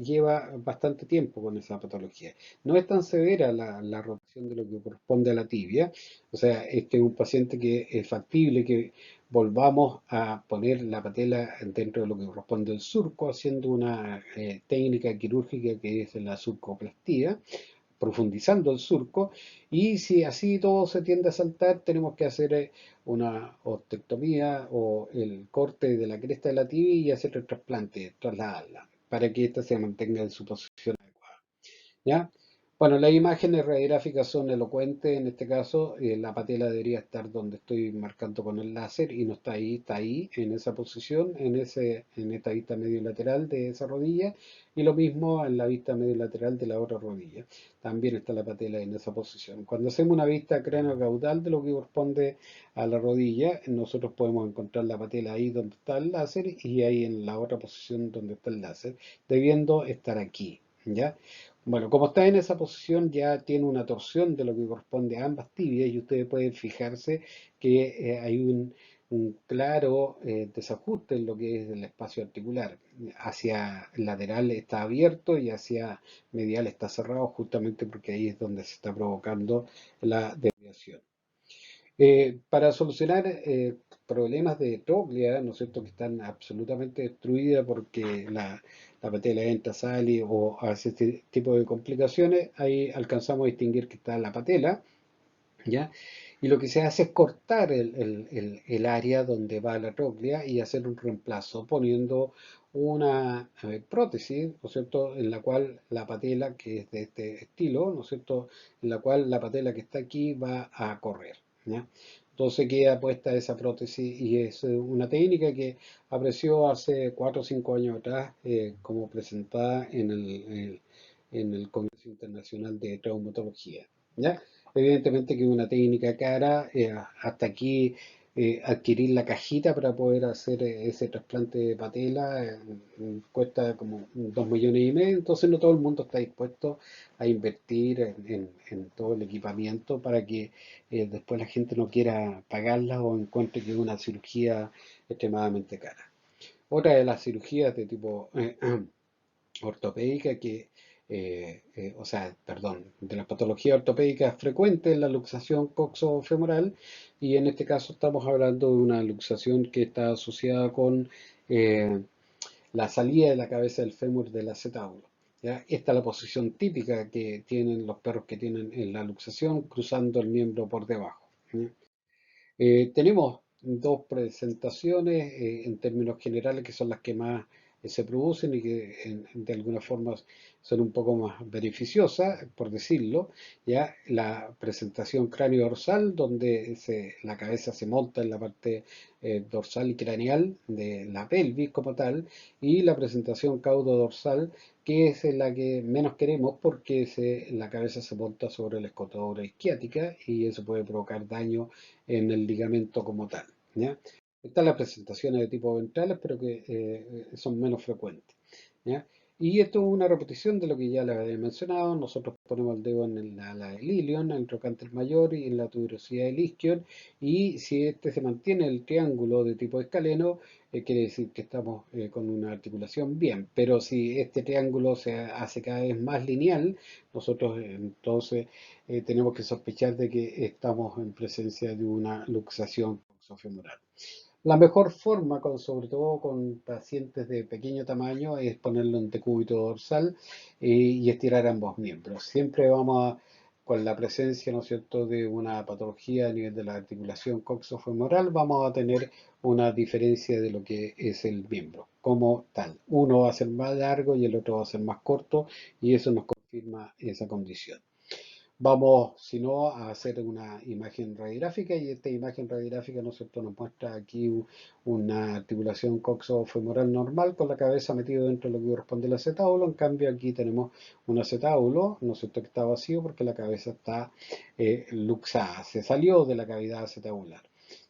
lleva bastante tiempo con esa patología. No es tan severa la rotación de lo que corresponde a la tibia, o sea, este es un paciente que es factible que volvamos a poner la patela dentro de lo que corresponde al surco, haciendo una técnica quirúrgica que es la surcoplastía, profundizando el surco, y si así todo se tiende a saltar, tenemos que hacer una ostectomía o el corte de la cresta de la tibia y hacer el trasplante, trasladarla, para que ésta se mantenga en su posición adecuada. ¿Ya? Bueno, las imágenes radiográficas son elocuentes, en este caso la patela debería estar donde estoy marcando con el láser y no está ahí, en esa posición, en esta vista medio lateral de esa rodilla y lo mismo en la vista medio lateral de la otra rodilla. También está la patela en esa posición. Cuando hacemos una vista cráneo-caudal de lo que corresponde a la rodilla, nosotros podemos encontrar la patela ahí donde está el láser y ahí en la otra posición donde está el láser, debiendo estar aquí. ¿Ya? Bueno, como está en esa posición ya tiene una torsión de lo que corresponde a ambas tibias y ustedes pueden fijarse que hay un claro desajuste en lo que es el espacio articular. Hacia lateral está abierto y hacia medial está cerrado justamente porque ahí es donde se está provocando la desviación. Para solucionar problemas de tróclea, ¿no es cierto?, que están absolutamente destruidas porque la patela entra, sale o hace este tipo de complicaciones, ahí alcanzamos a distinguir que está la patela, ¿ya? Y lo que se hace es cortar el área donde va la tróclea y hacer un reemplazo poniendo una prótesis, ¿no es cierto?, en la cual la patela, que es de este estilo, ¿no es cierto?, en la cual la patela que está aquí va a correr, ¿ya? Entonces queda puesta esa prótesis y es una técnica que apareció hace 4 o 5 años atrás como presentada en el Congreso Internacional de Traumatología, ¿ya? Evidentemente que es una técnica cara, hasta aquí adquirir la cajita para poder hacer ese trasplante de patela cuesta como 2,5 millones, entonces no todo el mundo está dispuesto a invertir en todo el equipamiento para que después la gente no quiera pagarla o encuentre que es una cirugía extremadamente cara. Otra de las cirugías de tipo ortopédica o sea, perdón, de las patologías ortopédicas frecuentes es la luxación coxofemoral y en este caso estamos hablando de una luxación que está asociada con eh, la salida de la cabeza del fémur del acetábulo. ¿Ya? Esta es la posición típica que tienen los perros que tienen en la luxación, cruzando el miembro por debajo. ¿Ya? Tenemos dos presentaciones en términos generales que son las que más se producen y que de alguna forma son un poco más beneficiosas, por decirlo, ya la presentación cráneo-dorsal, donde la cabeza se monta en la parte dorsal y craneal de la pelvis como tal, y la presentación caudo-dorsal, que es la que menos queremos porque la cabeza se monta sobre la escotadura isquiática y eso puede provocar daño en el ligamento como tal. ¿Ya? Están las presentaciones de tipo ventrales, pero que son menos frecuentes. ¿Ya? Y esto es una repetición de lo que ya les había mencionado. Nosotros ponemos el dedo en el ala del ilion, en el trocánter mayor y en la tuberosidad del isquion. Y si este se mantiene el triángulo de tipo escaleno, quiere decir que estamos con una articulación bien. Pero si este triángulo se hace cada vez más lineal, nosotros entonces tenemos que sospechar de que estamos en presencia de una luxación coxofemoral. La mejor forma, sobre todo con pacientes de pequeño tamaño, es ponerlo en decúbito dorsal y estirar ambos miembros. Siempre con la presencia, ¿no es cierto?, de una patología a nivel de la articulación coxofemoral, vamos a tener una diferencia de lo que es el miembro como tal. Uno va a ser más largo y el otro va a ser más corto y eso nos confirma esa condición. Vamos, si no, a hacer una imagen radiográfica y esta imagen radiográfica, ¿no es cierto?, nos muestra aquí una articulación coxofemoral normal con la cabeza metida dentro de lo que corresponde al acetábulo. En cambio, aquí tenemos un acetábulo, ¿no es cierto?, que está vacío porque la cabeza está luxada, se salió de la cavidad acetabular.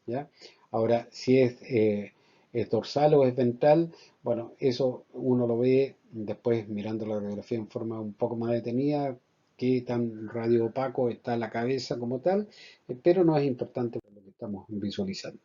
¿Ya? Ahora, si es dorsal o es ventral, bueno, eso uno lo ve después mirando la radiografía en forma un poco más detenida, qué tan radio opaco está la cabeza como tal, pero no es importante por lo que estamos visualizando.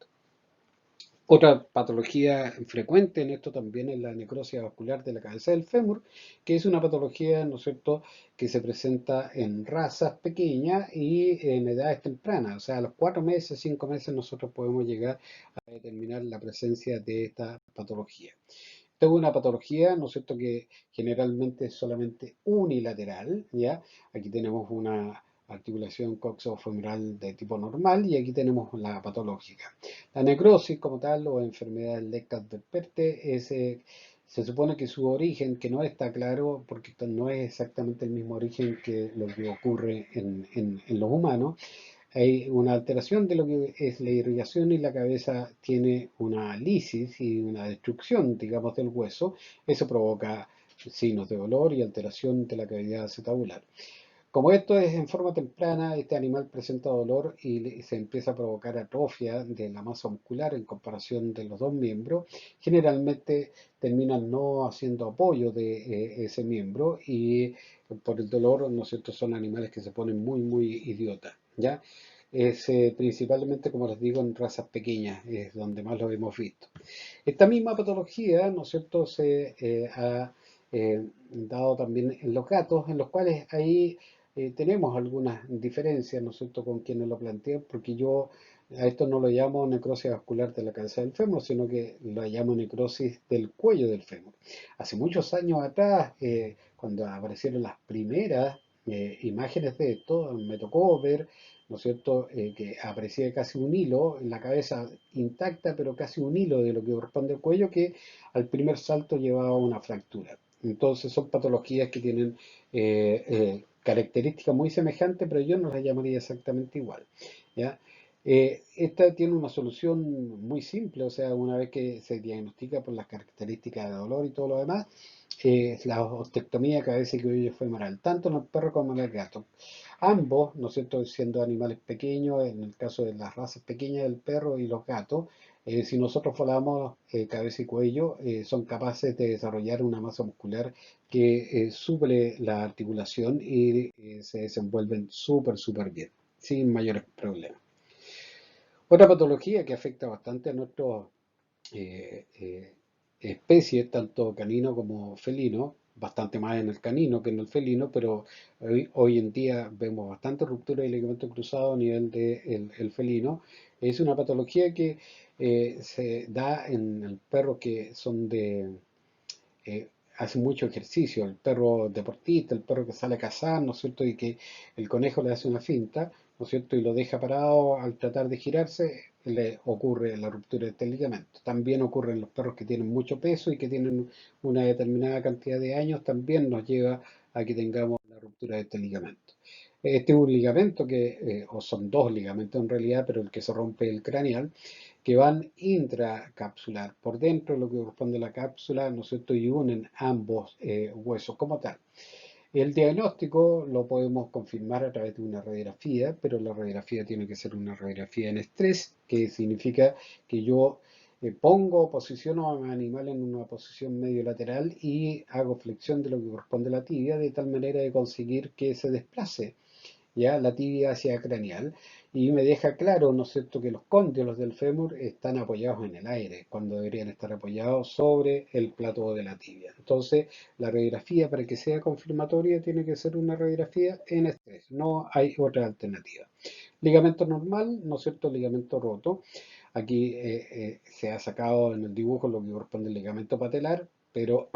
Otra patología frecuente en esto también es la necrosis vascular de la cabeza del fémur, que es una patología, ¿no es cierto?, que se presenta en razas pequeñas y en edades tempranas. O sea, a los 4 meses, 5 meses nosotros podemos llegar a determinar la presencia de esta patología. Tengo una patología, ¿no es cierto?, que generalmente es solamente unilateral, ¿ya? Aquí tenemos una articulación coxofemoral de tipo normal y aquí tenemos la patológica. La necrosis como tal o enfermedad del Lecter-Perte se supone que su origen, que no está claro porque no es exactamente el mismo origen que lo que ocurre en los humanos, hay una alteración de lo que es la irrigación y la cabeza tiene una lisis y una destrucción, digamos, del hueso. Eso provoca signos de dolor y alteración de la cavidad acetabular. Como esto es en forma temprana, este animal presenta dolor y se empieza a provocar atrofia de la masa muscular en comparación de los dos miembros. Generalmente terminan no haciendo apoyo de ese miembro y por el dolor, ¿no es cierto?, son animales que se ponen muy, muy idiotas, ¿ya? Es principalmente, como les digo, en razas pequeñas, es donde más lo hemos visto. Esta misma patología, ¿no es cierto?, se ha dado también en los gatos, en los cuales ahí tenemos algunas diferencias, ¿no es cierto?, con quienes lo plantean, porque yo a esto no lo llamo necrosis vascular de la cabeza del fémur, sino que lo llamo necrosis del cuello del fémur. Hace muchos años atrás, cuando aparecieron las primeras imágenes de esto, me tocó ver, ¿no es cierto?, que aparecía casi un hilo en la cabeza intacta, pero casi un hilo de lo que corresponde al cuello, que al primer salto llevaba una fractura. Entonces son patologías que tienen características muy semejantes, pero yo no las llamaría exactamente igual. ¿Ya? Esta tiene una solución muy simple, o sea, una vez que se diagnostica por las características de dolor y todo lo demás, la ostectomía de cabeza y cuello femoral, tanto en el perro como en el gato. Ambos, ¿no es cierto?, siendo animales pequeños, en el caso de las razas pequeñas del perro y los gatos, si nosotros volamos cabeza y cuello, son capaces de desarrollar una masa muscular que suple la articulación y se desenvuelven súper, súper bien, sin mayores problemas. Otra patología que afecta bastante a nuestros especies, tanto canino como felino, bastante más en el canino que en el felino, pero hoy en día vemos bastante ruptura de ligamento cruzado a nivel del felino. Es una patología que se da en el perro que son eh, hace mucho ejercicio, el perro deportista, el perro que sale a cazar, ¿no es cierto? Y que el conejo le hace una finta, ¿no es cierto? Y lo deja parado al tratar de girarse, le ocurre la ruptura de este ligamento. También ocurre en los perros que tienen mucho peso y que tienen una determinada cantidad de años, también nos lleva a que tengamos la ruptura de este ligamento. Este es un ligamento o son dos ligamentos en realidad, pero el que se rompe es el craneal, que van intracapsular, por dentro de lo que corresponde a la cápsula, ¿no es cierto? Y unen ambos huesos como tal. El diagnóstico lo podemos confirmar a través de una radiografía, pero la radiografía tiene que ser una radiografía en estrés, que significa que yo posiciono a mi animal en una posición medio lateral y hago flexión de lo que corresponde a la tibia, de tal manera de conseguir que se desplace ya la tibia hacia craneal, y me deja claro, ¿no es cierto?, que los cóndilos del fémur están apoyados en el aire, cuando deberían estar apoyados sobre el plató de la tibia. Entonces, la radiografía, para que sea confirmatoria, tiene que ser una radiografía en estrés, no hay otra alternativa. Ligamento normal, ¿no es cierto?, ligamento roto. Aquí se ha sacado en el dibujo lo que corresponde al ligamento patelar, pero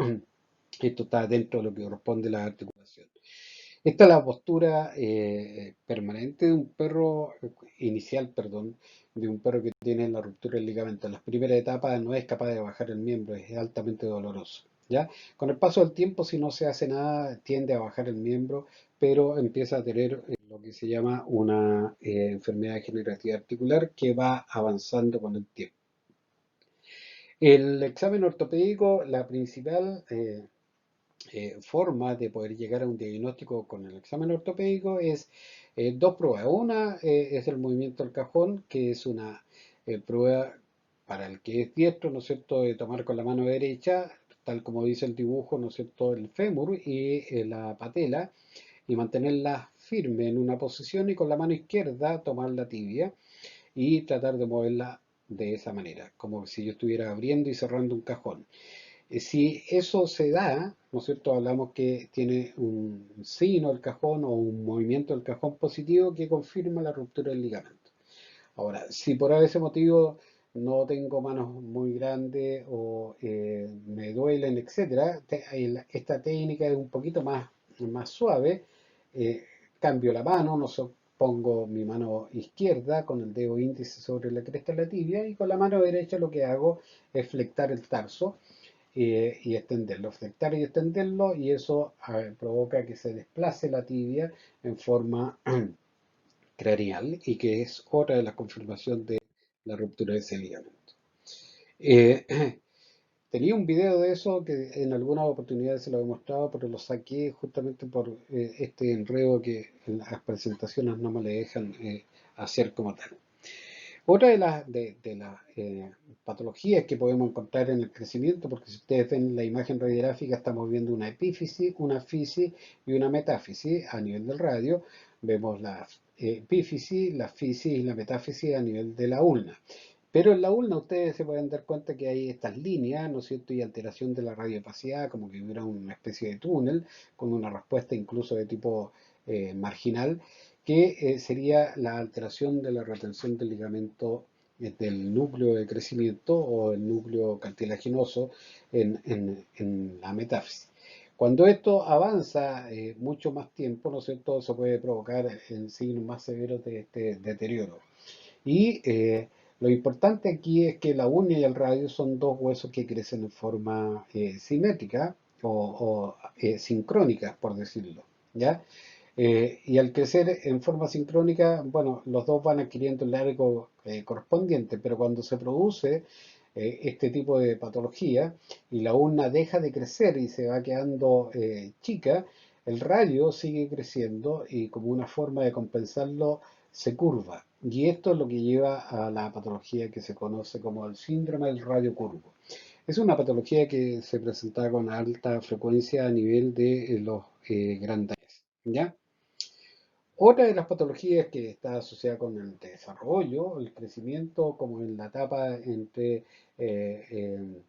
esto está dentro de lo que corresponde a la articulación. Esta es la postura permanente de un perro, inicial, perdón, de un perro que tiene la ruptura del ligamento. En las primeras etapas no es capaz de bajar el miembro, es altamente doloroso. ¿Ya? Con el paso del tiempo, si no se hace nada, tiende a bajar el miembro, pero empieza a tener lo que se llama una enfermedad degenerativa articular que va avanzando con el tiempo. El examen ortopédico, la principal forma de poder llegar a un diagnóstico con el examen ortopédico es dos pruebas. Una es el movimiento del cajón, que es una prueba para el que es diestro, ¿no es cierto?, de tomar con la mano derecha, tal como dice el dibujo, ¿no es cierto?, el fémur y la patela, y mantenerla firme en una posición y con la mano izquierda tomar la tibia y tratar de moverla de esa manera, como si yo estuviera abriendo y cerrando un cajón. Si eso se da, ¿no es cierto? Hablamos que tiene un signo del cajón o un movimiento del cajón positivo que confirma la ruptura del ligamento. Ahora, si por ese motivo no tengo manos muy grandes o me duelen, etcétera, esta técnica es un poquito más suave. eh, Cambio la mano, no sé, pongo mi mano izquierda con el dedo índice sobre la cresta de la tibia y con la mano derecha lo que hago es flectar el tarso y extenderlo, flectar y extenderlo, y eso provoca que se desplace la tibia en forma craneal y que es otra de las confirmaciones de la ruptura de ese ligamento. Eh, Tenía un video de eso que en algunas oportunidades se lo he mostrado, pero lo saqué justamente por este enredo que en las presentaciones no me le dejan hacer como tal. Otra de las patologías que podemos encontrar en el crecimiento, porque si ustedes ven la imagen radiográfica, estamos viendo una epífisis, una fisis y una metáfisis a nivel del radio. Vemos la epífisis, la fisis y la metáfisis a nivel de la ulna. Pero en la ulna ustedes se pueden dar cuenta que hay estas líneas, ¿no es cierto? Y alteración de la radiopacidad, como que hubiera una especie de túnel, con una respuesta incluso de tipo marginal, que sería la alteración de la retención del ligamento del núcleo de crecimiento o el núcleo cartilaginoso en la metáfisis. Cuando esto avanza mucho más tiempo, ¿no es cierto?, se puede provocar en signos más severos de este deterioro. Y lo importante aquí es que la uña y el radio son dos huesos que crecen en forma simétrica o sincrónica, por decirlo, ¿ya? Y al crecer en forma sincrónica, bueno, los dos van adquiriendo el largo correspondiente, pero cuando se produce este tipo de patología y la urna deja de crecer y se va quedando chica, el radio sigue creciendo y como una forma de compensarlo se curva. Y esto es lo que lleva a la patología que se conoce como el síndrome del radio curvo. Es una patología que se presenta con alta frecuencia a nivel de los grandes, ¿ya? Otra de las patologías que está asociada con el desarrollo, el crecimiento, como en la etapa entre eh,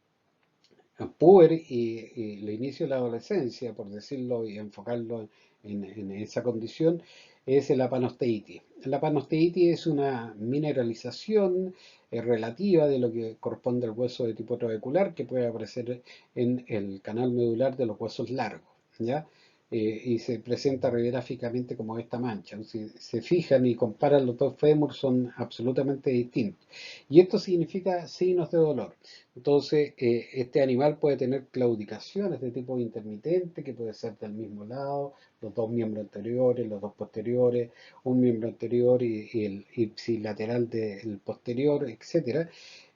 puber y el inicio de la adolescencia, por decirlo y enfocarlo en esa condición, es la panosteitis. La panosteitis es una mineralización relativa de lo que corresponde al hueso de tipo trabecular que puede aparecer en el canal medular de los huesos largos, ¿ya? y se presenta radiográficamente como esta mancha. Si se fijan y comparan los dos fémurs son absolutamente distintos. Y esto significa signos de dolor. Entonces, este animal puede tener claudicaciones de tipo intermitente, que puede ser del mismo lado, los dos miembros anteriores, los dos posteriores, un miembro anterior y el ipsilateral del posterior, etcétera,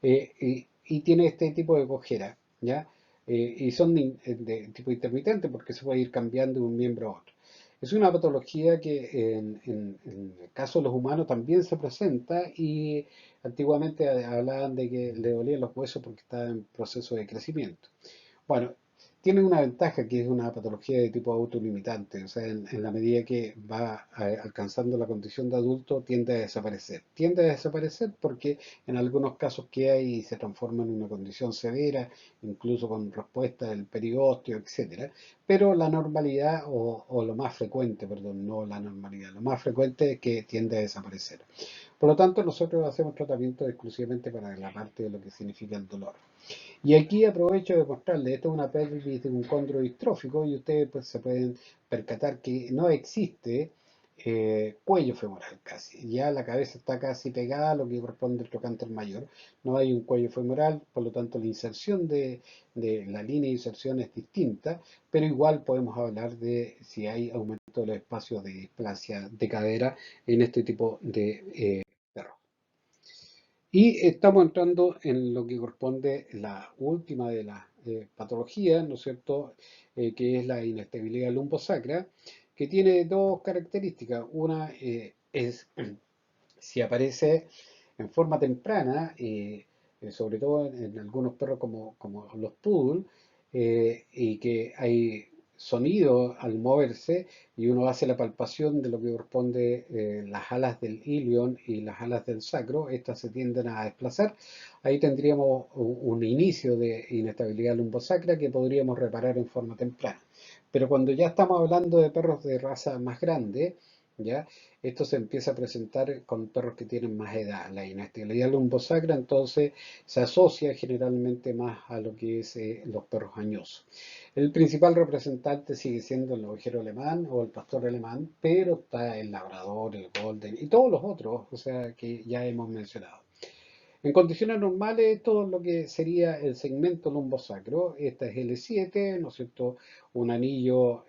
y tiene este tipo de cojera, ¿ya? Y son de tipo intermitente porque se puede ir cambiando de un miembro a otro. Es una patología que en el caso de los humanos también se presenta y antiguamente hablaban de que le dolían los huesos porque estaba en proceso de crecimiento. Bueno, tiene una ventaja que es una patología de tipo autolimitante, o sea, en la medida que va alcanzando la condición de adulto tiende a desaparecer. Tiende a desaparecer porque en algunos casos queda y se transforma en una condición severa, incluso con respuesta del periósteo, etcétera. Pero la normalidad, o lo más frecuente, perdón, no la normalidad, lo más frecuente es que tiende a desaparecer. Por lo tanto, nosotros hacemos tratamiento exclusivamente para la parte de lo que significa el dolor. Y aquí aprovecho de mostrarles, esto es una pelvis de un condro distrófico y ustedes pues, se pueden percatar que no existe cuello femoral casi. Ya la cabeza está casi pegada a lo que corresponde al trocánter mayor. No hay un cuello femoral, por lo tanto la inserción de la línea de inserción es distinta, pero igual podemos hablar de si hay aumento de los espacios de displasia de cadera en este tipo de perros. Y estamos entrando en lo que corresponde la última de las patologías, ¿no es cierto?, que es la inestabilidad lumbosacra, que tiene dos características. Una es si aparece en forma temprana, sobre todo en algunos perros como los poodle, y que hay sonido al moverse y uno hace la palpación de lo que corresponde las alas del ilion y las alas del sacro, estas se tienden a desplazar, ahí tendríamos un inicio de inestabilidad lumbosacra que podríamos reparar en forma temprana. Pero cuando ya estamos hablando de perros de raza más grande, ¿ya? Esto se empieza a presentar con perros que tienen más edad. La inestabilidad lumbosacra entonces se asocia generalmente más a lo que es los perros añosos. El principal representante sigue siendo el ovejero alemán o el pastor alemán, pero está el labrador, el golden y todos los otros, o sea, que ya hemos mencionado. En condiciones normales, todo lo que sería el segmento lumbosacro, esta es L7, ¿no es cierto? Un anillo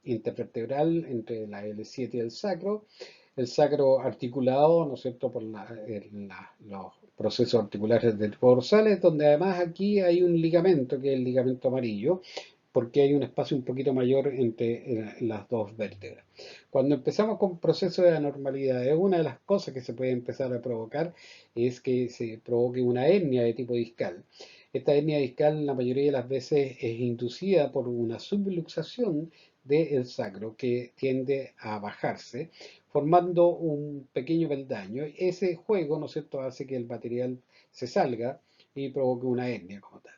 intervertebral entre la L7 y el sacro articulado, ¿no es cierto?, por los procesos articulares dorsales, donde además aquí hay un ligamento, que es el ligamento amarillo, porque hay un espacio un poquito mayor entre las dos vértebras. Cuando empezamos con procesos de anormalidades, una de las cosas que se puede empezar a provocar es que se provoque una hernia de tipo discal. Esta hernia discal la mayoría de las veces es inducida por una subluxación del sacro que tiende a bajarse, formando un pequeño peldaño. Ese juego, ¿no es cierto?, hace que el material se salga y provoque una hernia como tal.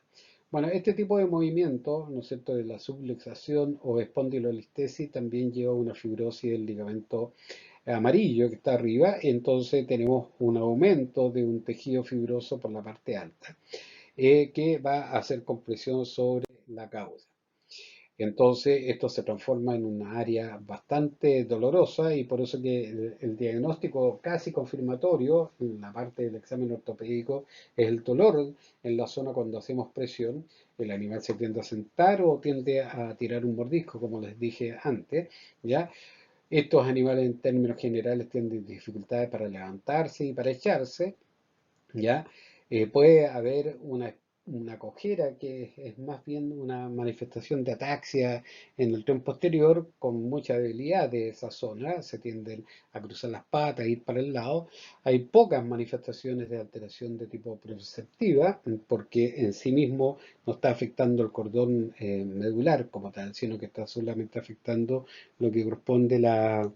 Bueno, este tipo de movimiento, ¿no es cierto?, de la subluxación o espondilolistesis también lleva a una fibrosis del ligamento amarillo que está arriba, entonces tenemos un aumento de un tejido fibroso por la parte alta, que va a hacer compresión sobre la causa. Entonces esto se transforma en una área bastante dolorosa y por eso que el diagnóstico casi confirmatorio, en la parte del examen ortopédico, es el dolor en la zona cuando hacemos presión. El animal se tiende a sentar o tiende a tirar un mordisco, como les dije antes, ¿ya? Estos animales en términos generales tienen dificultades para levantarse y para echarse, ¿ya? Puede haber una cojera que es más bien una manifestación de ataxia en el tren posterior con mucha debilidad de esa zona, se tienden a cruzar las patas, a ir para el lado. Hay pocas manifestaciones de alteración de tipo proprioceptiva porque en sí mismo no está afectando el cordón medular como tal, sino que está solamente afectando lo que corresponde a la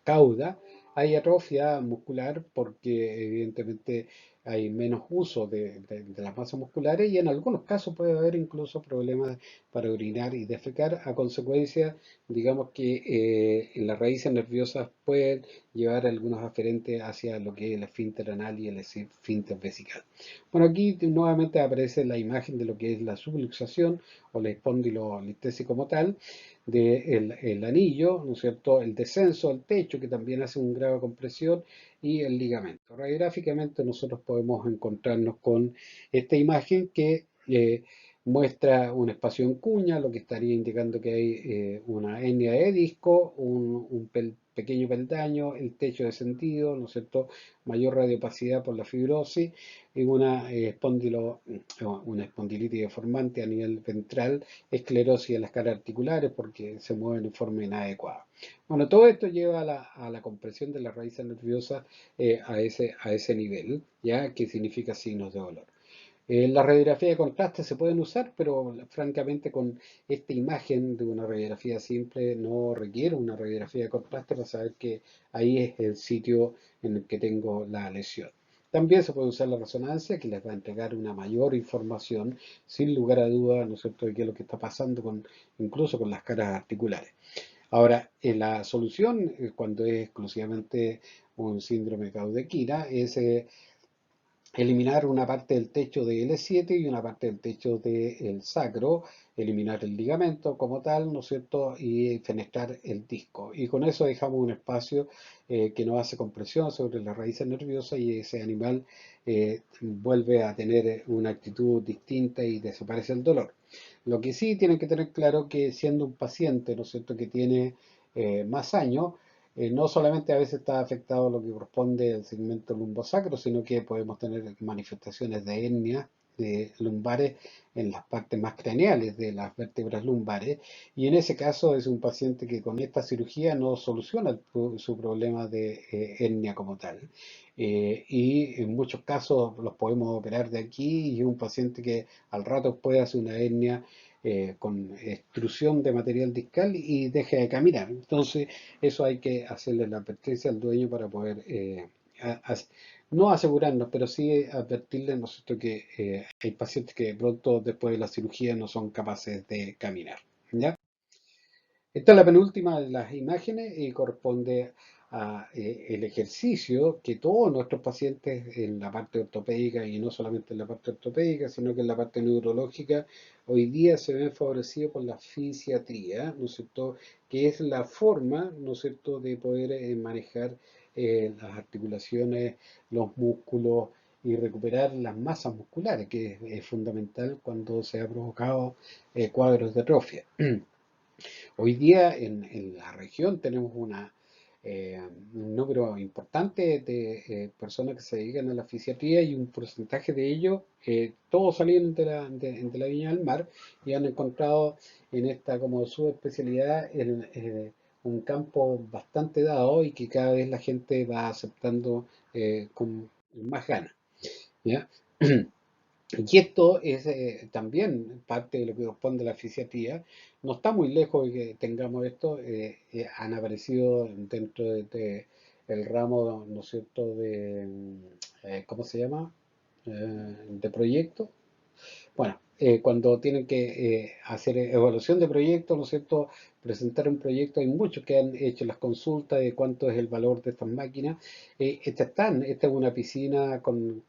cauda. Hay atrofia muscular porque evidentemente hay menos uso de las masas musculares y en algunos casos puede haber incluso problemas para orinar y defecar a consecuencia, digamos que las raíces nerviosas pueden llevar algunos aferentes hacia lo que es el esfínter anal y el esfínter vesical. Bueno, aquí nuevamente aparece la imagen de lo que es la subluxación o la espondilolistesis como tal, del el anillo, ¿no es cierto?, el descenso al techo, que también hace un grado de compresión, y el ligamento. Radiográficamente nosotros podemos encontrarnos con esta imagen que muestra un espacio en cuña, lo que estaría indicando que hay una hernia de disco, pequeño peldaño, el techo descendido, ¿no es cierto?, mayor radiopacidad por la fibrosis y una espondilitis deformante a nivel ventral, esclerosis en las caras articulares porque se mueven en forma inadecuada. Bueno, todo esto lleva a la compresión de las raíces nerviosas a ese nivel, ¿ya? Que significa signos de dolor. Las radiografías de contraste se pueden usar, pero francamente con esta imagen de una radiografía simple no requiere una radiografía de contraste para saber que ahí es el sitio en el que tengo la lesión. También se puede usar la resonancia, que les va a entregar una mayor información, sin lugar a dudas, ¿no es cierto?, de qué es lo que está pasando incluso con las caras articulares. Ahora, la solución, cuando es exclusivamente un síndrome Caudequina, es eliminar una parte del techo de L7 y una parte del techo del sacro, eliminar el ligamento como tal, ¿no es cierto?, y fenestrar el disco. Y con eso dejamos un espacio que no hace compresión sobre las raíces nerviosas y ese animal vuelve a tener una actitud distinta y desaparece el dolor. Lo que sí tienen que tener claro que siendo un paciente, ¿no es cierto?, que tiene más años, no solamente a veces está afectado lo que corresponde al segmento lumbosacro, sino que podemos tener manifestaciones de hernia de lumbares en las partes más craneales de las vértebras lumbares, y en ese caso es un paciente que con esta cirugía no soluciona su problema de hernia como tal. Y en muchos casos los podemos operar de aquí y un paciente que al rato puede hacer una hernia con extrusión de material discal y deja de caminar. Entonces, eso hay que hacerle la advertencia al dueño para poder, no asegurarnos, pero sí advertirle nosotros que hay pacientes que de pronto después de la cirugía no son capaces de caminar. ¿Ya? Esta es la penúltima de las imágenes y corresponde a el ejercicio que todos nuestros pacientes en la parte ortopédica y no solamente en la parte ortopédica, sino que en la parte neurológica, hoy día se ven favorecidos por la fisiatría, ¿no es cierto?, que es la forma, ¿no es cierto?, de poder manejar las articulaciones, los músculos y recuperar las masas musculares, que es fundamental cuando se ha provocado cuadros de atrofia. Hoy día en la región tenemos un número importante de personas que se dedican a la fisiatría y un porcentaje de ellos, todos salieron de la Viña del Mar y han encontrado en esta como subespecialidad un campo bastante dado y que cada vez la gente va aceptando con más ganas. ¿Ya? Y esto es también parte de lo que corresponde a la fisiatría. No está muy lejos de que tengamos esto. Han aparecido dentro el ramo, ¿no es cierto?, ¿cómo se llama? De proyecto. Bueno, cuando tienen que hacer evaluación de proyectos, ¿no es cierto?, presentar un proyecto, hay muchos que han hecho las consultas de cuánto es el valor de estas máquinas. Esta es una piscina con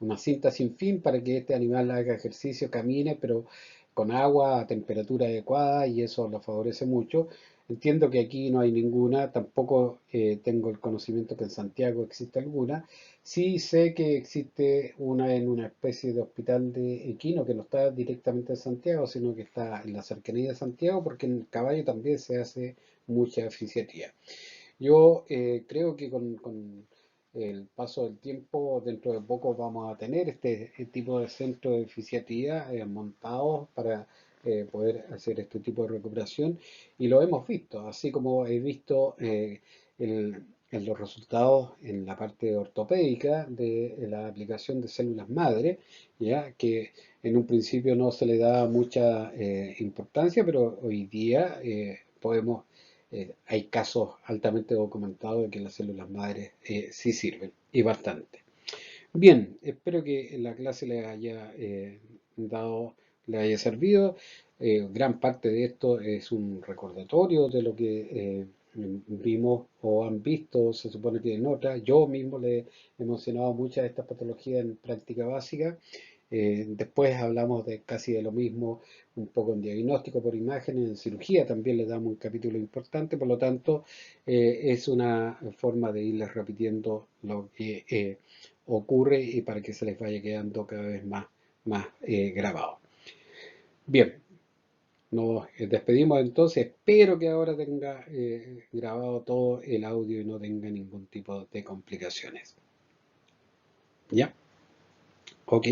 una cinta sin fin para que este animal haga ejercicio, camine, pero con agua a temperatura adecuada y eso lo favorece mucho. Entiendo que aquí no hay ninguna, tampoco tengo el conocimiento que en Santiago existe alguna. Sí sé que existe una en una especie de hospital de equino que no está directamente en Santiago, sino que está en la cercanía de Santiago, porque en caballo también se hace mucha fisiatría. Yo creo que con el paso del tiempo, dentro de poco vamos a tener este tipo de centros de fisiatría montados para poder hacer este tipo de recuperación y lo hemos visto, así como he visto en los resultados en la parte ortopédica de la aplicación de células madre, ya que en un principio no se le da mucha importancia, pero hoy día podemos hay casos altamente documentados de que las células madres sí sirven y bastante. Bien, espero que la clase les haya les haya servido. Gran parte de esto es un recordatorio de lo que vimos o han visto, se supone que en otras, yo mismo le he mencionado muchas de estas patologías en práctica básica. Después hablamos de casi de lo mismo, un poco en diagnóstico por imágenes, en cirugía también le damos un capítulo importante, por lo tanto es una forma de irles repitiendo lo que ocurre y para que se les vaya quedando cada vez más grabado. Bien, nos despedimos entonces. Espero que ahora tenga grabado todo el audio y no tenga ningún tipo de complicaciones. ¿Ya? Ok.